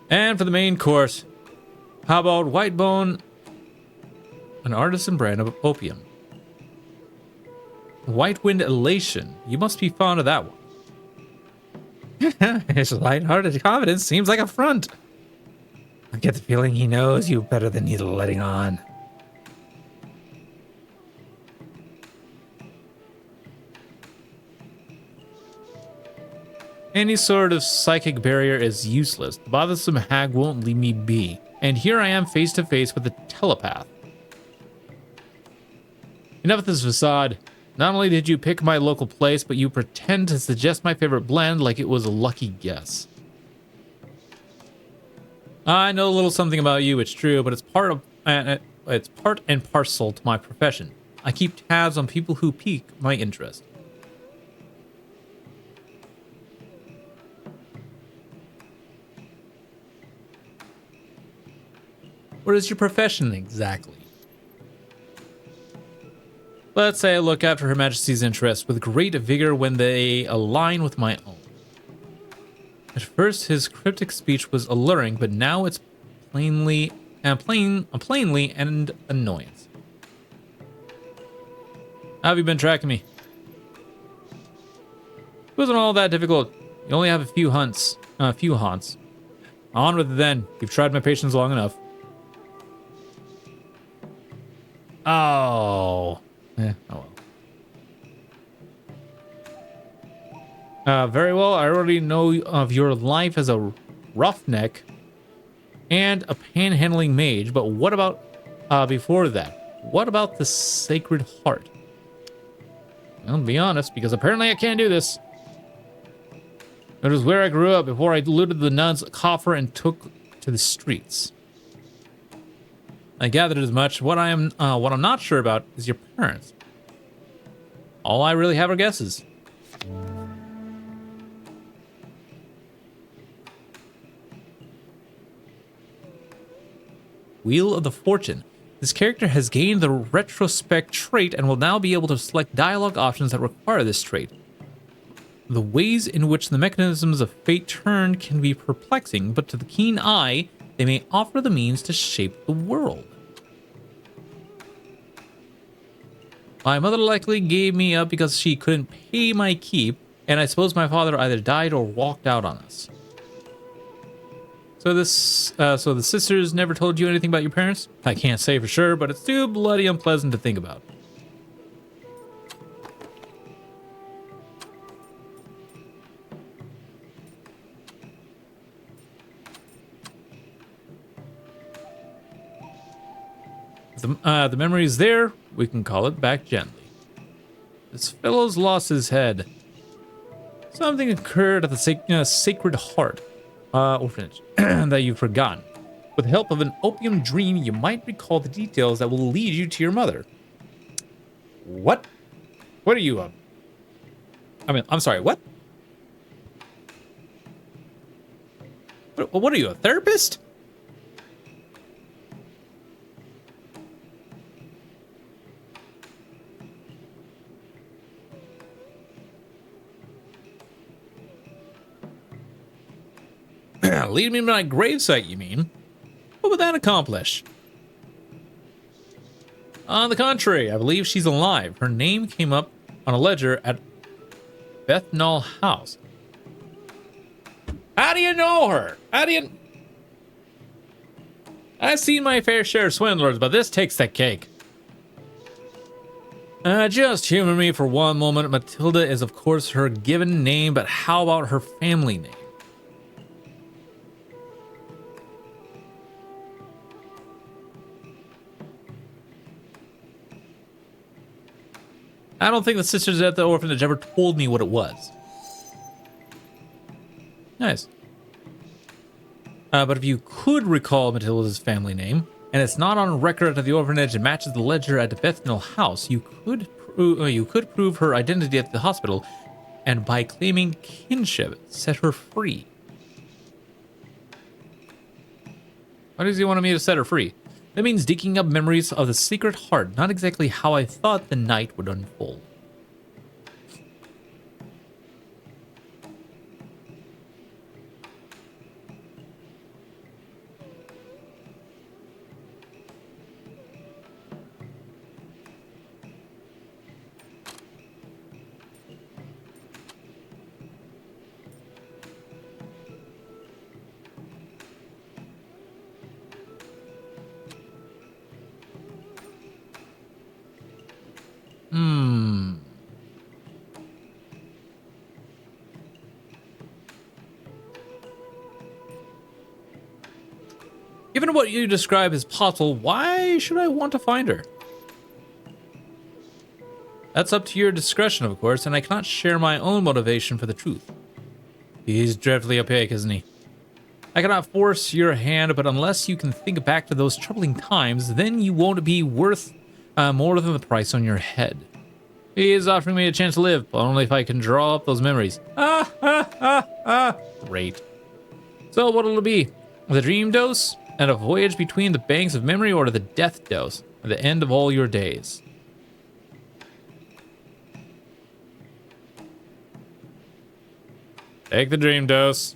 A: And for the main course, how about white bone, an artisan brand of opium. White wind elation. You must be fond of that one. His lighthearted confidence seems like a front. I get the feeling he knows you better than he's letting on. Any sort of psychic barrier is useless. The bothersome hag won't leave me be. And here I am face to face with a telepath. Enough of this facade. Not only did you pick my local place, but you pretend to suggest my favorite blend like it was a lucky guess. I know a little something about you, it's true, but it's part and parcel to my profession. I keep tabs on people who pique my interest. What is your profession exactly? Let's say I look after Her Majesty's interests with great vigor when they align with my own. At first, his cryptic speech was alluring, but now it's plainly an annoyance. How have you been tracking me? It wasn't all that difficult. You only have a few haunts. On with it then. You've tried my patience long enough. Oh. Yeah, oh well. Very well, I already know of your life as a roughneck and a panhandling mage, but what about before that? What about the Sacred Heart? Well, be honest, because apparently I can't do this. It was where I grew up before I looted the nun's coffer and took to the streets. I gathered as much. What I'm not sure about is your parents. All I really have are guesses. Wheel of the Fortune. This character has gained the retrospect trait and will now be able to select dialogue options that require this trait. The ways in which the mechanisms of fate turn can be perplexing, but to the keen eye, they may offer the means to shape the world. My mother likely gave me up because she couldn't pay my keep, and I suppose my father either died or walked out on us. So the sisters never told you anything about your parents? I can't say for sure, but it's too bloody unpleasant to think about. The memory is there. We can call it back gently. This fellow's lost his head. Something occurred at the Sacred Heart orphanage that you've forgotten. With the help of an opium dream, you might recall the details that will lead you to your mother. What? What are you? I'm sorry. What? What are you, a therapist? Lead me to my gravesite, you mean? What would that accomplish? On the contrary, I believe she's alive. Her name came up on a ledger at Bethnal House. How do you know her? I've seen my fair share of swindlers, but this takes the cake. Just humor me for one moment. Matilda is, of course, her given name, but how about her family name? I don't think the sisters at the orphanage ever told me what it was. Nice. But if you could recall Matilda's family name, and it's not on record at the orphanage and matches the ledger at the Bethnal House, you could prove her identity at the hospital. and by claiming kinship, set her free. Why does he want me to set her free? That means digging up memories of the Sacred Heart, not exactly how I thought the night would unfold. Given what you describe as possible, why should I want to find her? That's up to your discretion, of course, and I cannot share my own motivation for the truth. He's dreadfully opaque, isn't he? I cannot force your hand, but unless you can think back to those troubling times, then you won't be worth more than the price on your head. He is offering me a chance to live, but only if I can draw up those memories. Great. So what'll it be? The dream dose? And a voyage between the banks of memory, or the death dose at the end of all your days? Take the dream dose.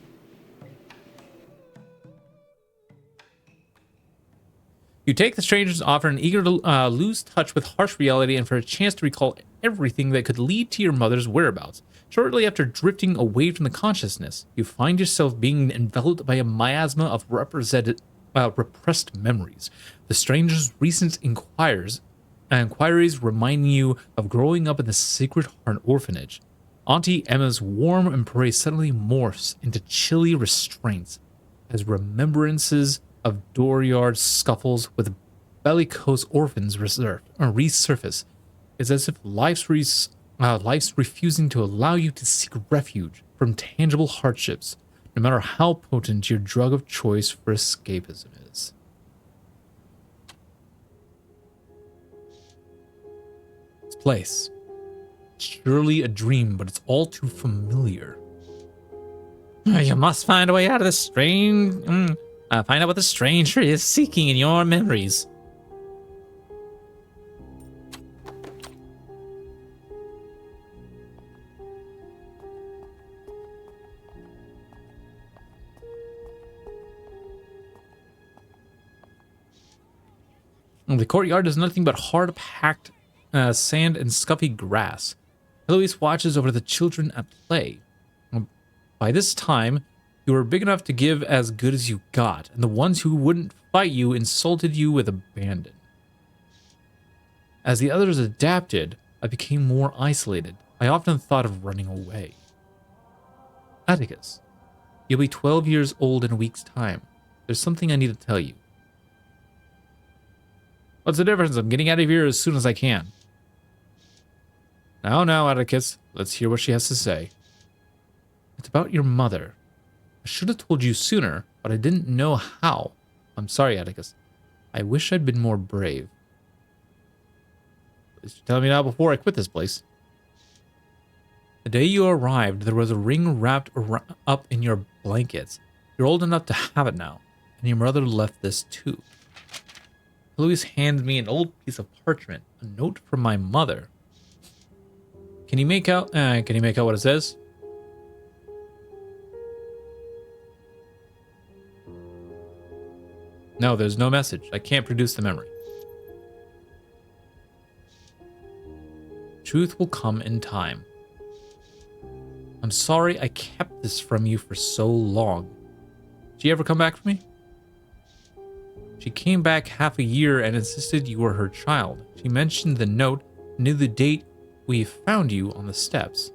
A: You take the stranger's offer and eager to lose touch with harsh reality and for a chance to recall everything that could lead to your mother's whereabouts. Shortly after drifting away from the consciousness, you find yourself being enveloped by a miasma of repressed memories. The stranger's recent inquiries reminding you of growing up in the Sacred Heart orphanage. Auntie Emma's warm embrace suddenly morphs into chilly restraints as remembrances of dooryard scuffles with bellicose orphans resurface. It's as if life's refusing to allow you to seek refuge from tangible hardships, no matter how potent your drug of choice for escapism is. This place. Surely a dream, but it's all too familiar. You must find a way out of this find out what the stranger is seeking in your memories. The courtyard is nothing but hard-packed sand and scuffy grass. Eloise watches over the children at play. By this time, you were big enough to give as good as you got, and the ones who wouldn't fight you insulted you with abandon. As the others adapted, I became more isolated. I often thought of running away. Atticus, you'll be 12 years old in a week's time. There's something I need to tell you. What's the difference? I'm getting out of here as soon as I can. Now, Atticus, let's hear what she has to say. It's about your mother. I should have told you sooner, but I didn't know how. I'm sorry, Atticus. I wish I'd been more brave. Please tell me now before I quit this place. The day you arrived, there was a ring wrapped up in your blankets. You're old enough to have it now, and your mother left this too. Louise handed me an old piece of parchment, a note from my mother. Can you make out what it says? No, there's no message. I can't produce the memory. Truth will come in time. I'm sorry I kept this from you for so long. Did she ever come back for me? She came back half a year and insisted you were her child. She mentioned the note, knew the date we found you on the steps.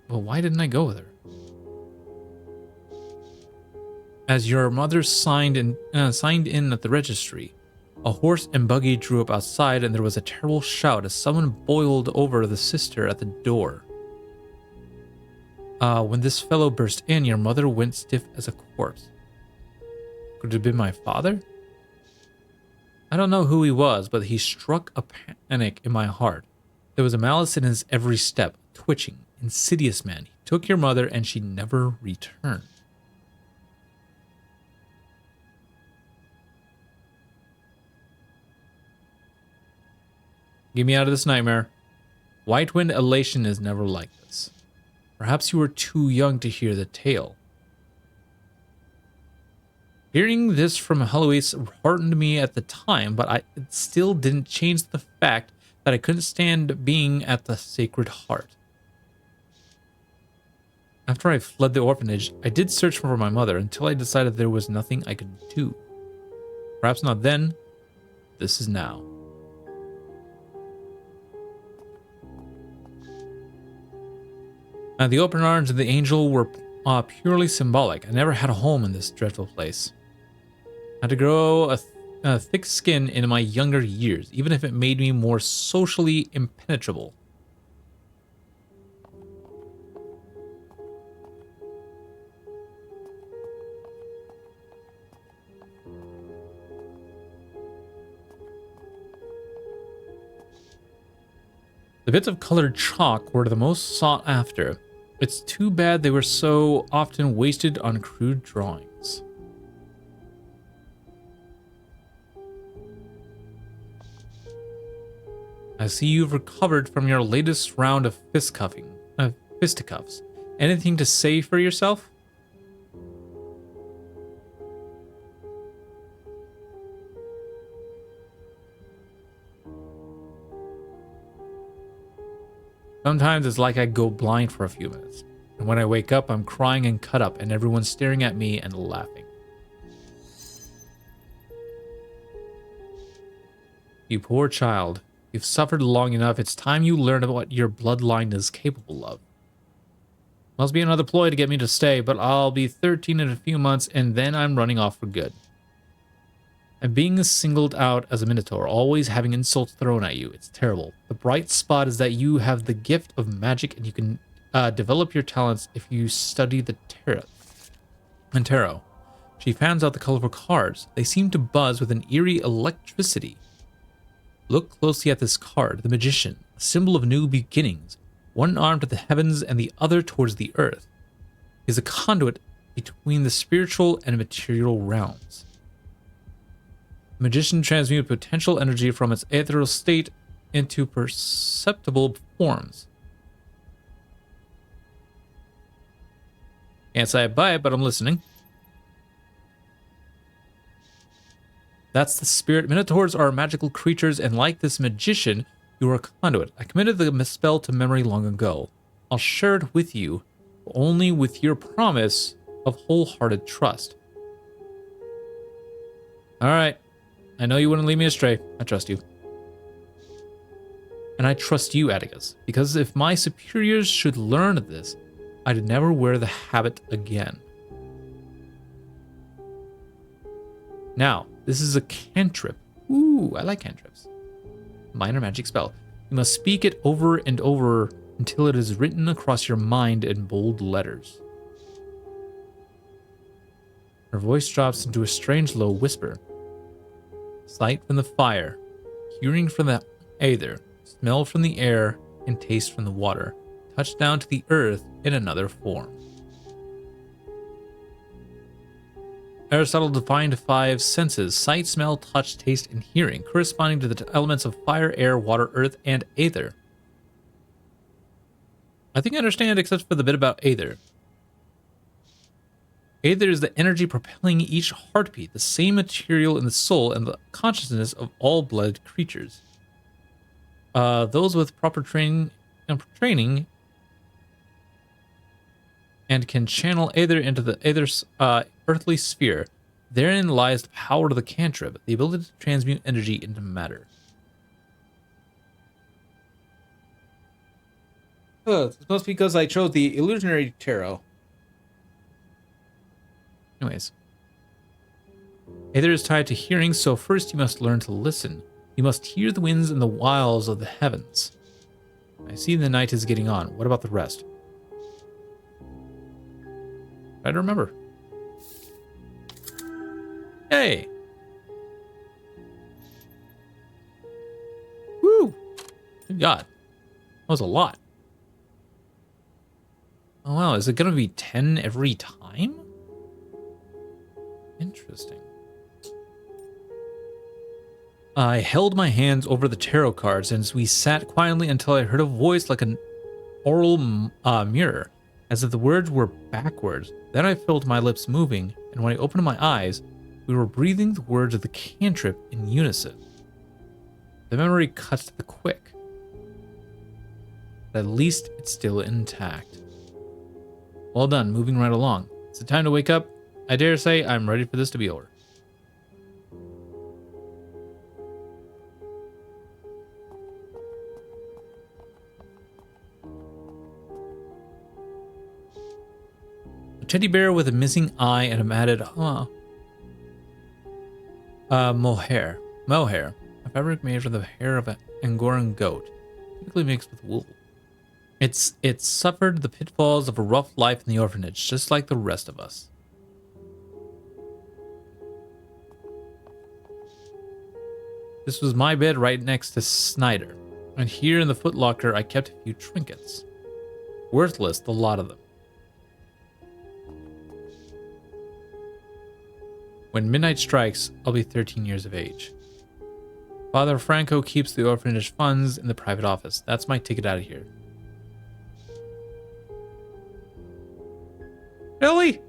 A: Well, why didn't I go with her? As your mother signed in at the registry, a horse and buggy drew up outside, and there was a terrible shout as someone boiled over the sister at the door. When this fellow burst in, your mother went stiff as a corpse. Could it have been my father? I don't know who he was, but he struck a panic in my heart. There was a malice in his every step, twitching, insidious man. He took your mother and she never returned. Get me out of this nightmare. White Wind elation is never like this. Perhaps you were too young to hear the tale. Hearing this from Heloise heartened me at the time, but it still didn't change the fact that I couldn't stand being at the Sacred Heart. After I fled the orphanage, I did search for my mother until I decided there was nothing I could do. Perhaps not then. This is now. The open arms of the angel were purely symbolic. I never had a home in this dreadful place. I had to grow a thick skin in my younger years, even if it made me more socially impenetrable. The bits of colored chalk were the most sought after. It's too bad they were so often wasted on crude drawings. I see you've recovered from your latest round of fisticuffs. Anything to say for yourself? Sometimes it's like I go blind for a few minutes. And when I wake up, I'm crying and cut up, and everyone's staring at me and laughing. You poor child. You've suffered long enough. It's time you learn what your bloodline is capable of. Must be another ploy to get me to stay, but I'll be 13 in a few months, and then I'm running off for good. And being singled out as a Minotaur, always having insults thrown at you, it's terrible. The bright spot is that you have the gift of magic, and you can develop your talents if you study the tarot. She fans out the colorful cards. They seem to buzz with an eerie electricity. Look closely at this card, the Magician, a symbol of new beginnings, one arm to the heavens and the other towards the earth. He is a conduit between the spiritual and material realms. The Magician transmutes potential energy from its ethereal state into perceptible forms. Can't say I buy it, but I'm listening. That's the spirit. Minotaurs are magical creatures, and like this magician, you are a conduit. I committed the spell to memory long ago. I'll share it with you, only with your promise of wholehearted trust. Alright. I know you wouldn't lead me astray. I trust you. And I trust you, Atticus, because if my superiors should learn of this, I'd never wear the habit again. Now, this is a cantrip. Ooh, I like cantrips. Minor magic spell. You must speak it over and over until it is written across your mind in bold letters. Her voice drops into a strange low whisper. Sight from the fire, hearing from the aether, smell from the air, and taste from the water. Touch down to the earth in another form. Aristotle defined 5 senses: sight, smell, touch, taste, and hearing, corresponding to the elements of fire, air, water, earth, and aether. I think I understand, except for the bit about aether. Aether is the energy propelling each heartbeat, the same material in the soul and the consciousness of all blooded creatures. Those with proper training and can channel aether into the aether's earthly sphere. Therein lies the power of the cantrip, the ability to transmute energy into matter. It's must be because I chose the illusionary tarot. Anyways. Aether is tied to hearing, so first you must learn to listen. You must hear the winds and the wiles of the heavens. I see the night is getting on. What about the rest? I don't remember. Hey! Woo! Good God. That was a lot. Oh wow, is it gonna be 10 every time? Interesting. I held my hands over the tarot cards as we sat quietly until I heard a voice like an oral mirror, as if the words were backwards. Then I felt my lips moving, and when I opened my eyes, we were breathing the words of the cantrip in unison. The memory cuts to the quick. But at least it's still intact. Well done, moving right along. Is it time to wake up? I dare say I'm ready for this to be over. A teddy bear with a missing eye and a matted mohair. Mohair. A fabric made from the hair of an Angoran goat, typically mixed with wool. It's suffered the pitfalls of a rough life in the orphanage, just like the rest of us. This was my bed right next to Snyder, and here in the footlocker I kept a few trinkets. Worthless, the lot of them. When midnight strikes, I'll be 13 years of age. Father Franco keeps the orphanage funds in the private office. That's my ticket out of here. Billy!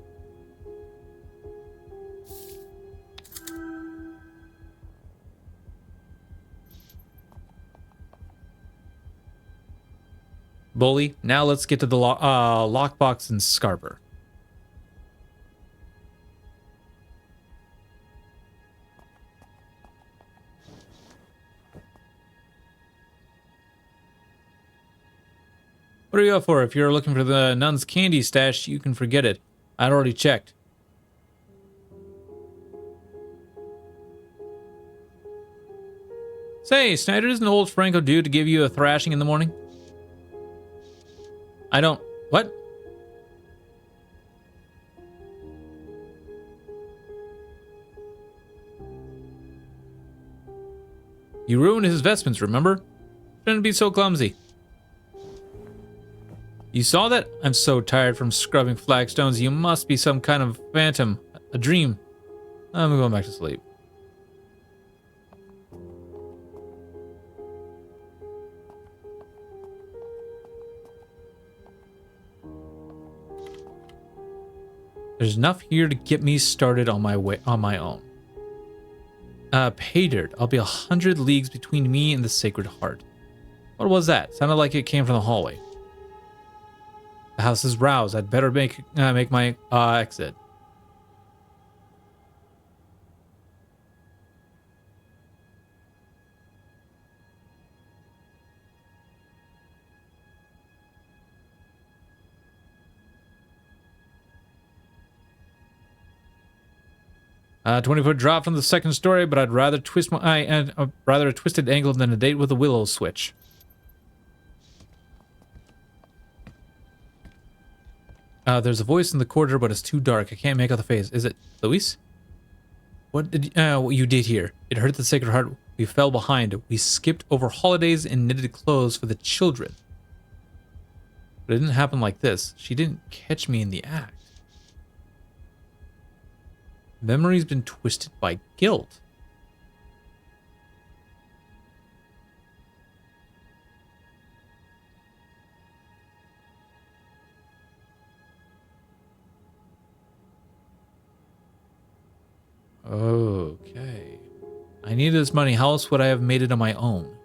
A: Bully, now let's get to the lockbox in Scarborough. What are you up for? If you're looking for the nun's candy stash, you can forget it. I'd already checked. Say, Snyder, isn't old Franco due to give you a thrashing in the morning? I don't... What? You ruined his vestments, remember? Shouldn't be so clumsy. You saw that? I'm so tired from scrubbing flagstones. You must be some kind of phantom. A dream. I'm going back to sleep. There's enough here to get me started on my own. Pay dirt. I'll be 100 leagues between me and the Sacred Heart. What was that? Sounded like it came from the hallway. The house is roused. I'd better make my exit. A 20-foot drop from the second story, but I'd rather twist my eye and rather a twisted angle than a date with a willow switch. There's a voice in the corridor, but it's too dark. I can't make out the face. Is it Luis? What you did here? It hurt the Sacred Heart. We fell behind. We skipped over holidays and knitted clothes for the children. But it didn't happen like this. She didn't catch me in the act. Memory's been twisted by guilt. Okay. I needed this money. How else would I have made it on my own?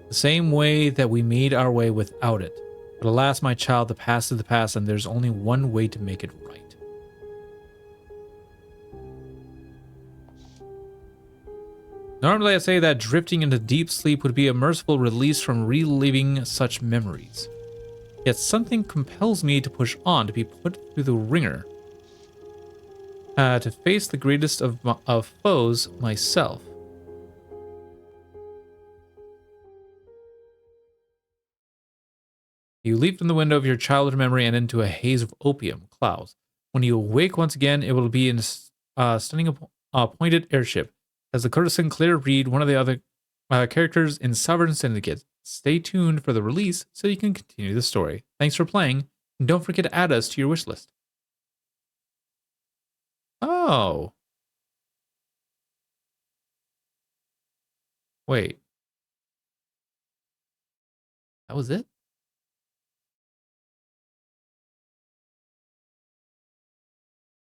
A: The same way that we made our way without it. But alas, my child, the past is the past, and there's only one way to make it right. Normally, I say that drifting into deep sleep would be a merciful release from reliving such memories. Yet something compels me to push on, to be put through the ringer. To face the greatest of foes, myself. You leap from the window of your childhood memory and into a haze of opium clouds. When you awake once again, it will be in a stunning pointed airship. As the courtesan Claire Reed, one of the other characters in Sovereign Syndicate, Stay tuned for the release so you can continue the story. Thanks for playing, and don't forget to add us to your wish list. Oh. Wait. That was it?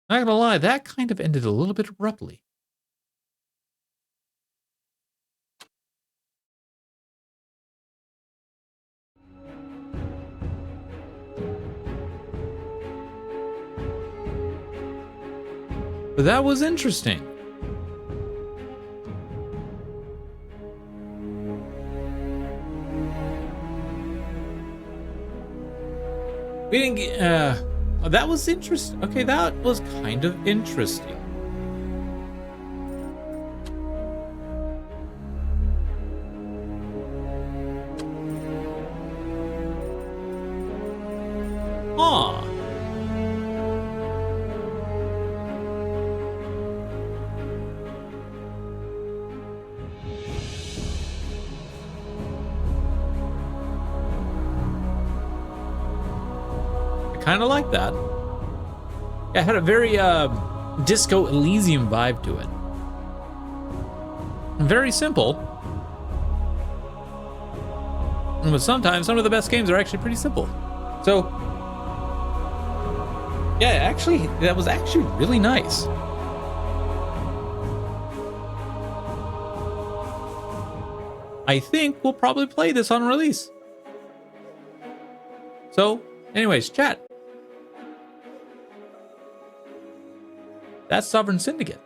A: Not gonna lie, that kind of ended a little bit abruptly. But that was interesting. We didn't get, that was interesting. Okay, that was kind of interesting. Huh. Kind of like that. Yeah, it had a very Disco Elysium vibe to it. Very simple. But sometimes some of the best games are actually pretty simple. So, yeah, actually, that was actually really nice. I think we'll probably play this on release. So, anyways, chat. That's Sovereign Syndicate.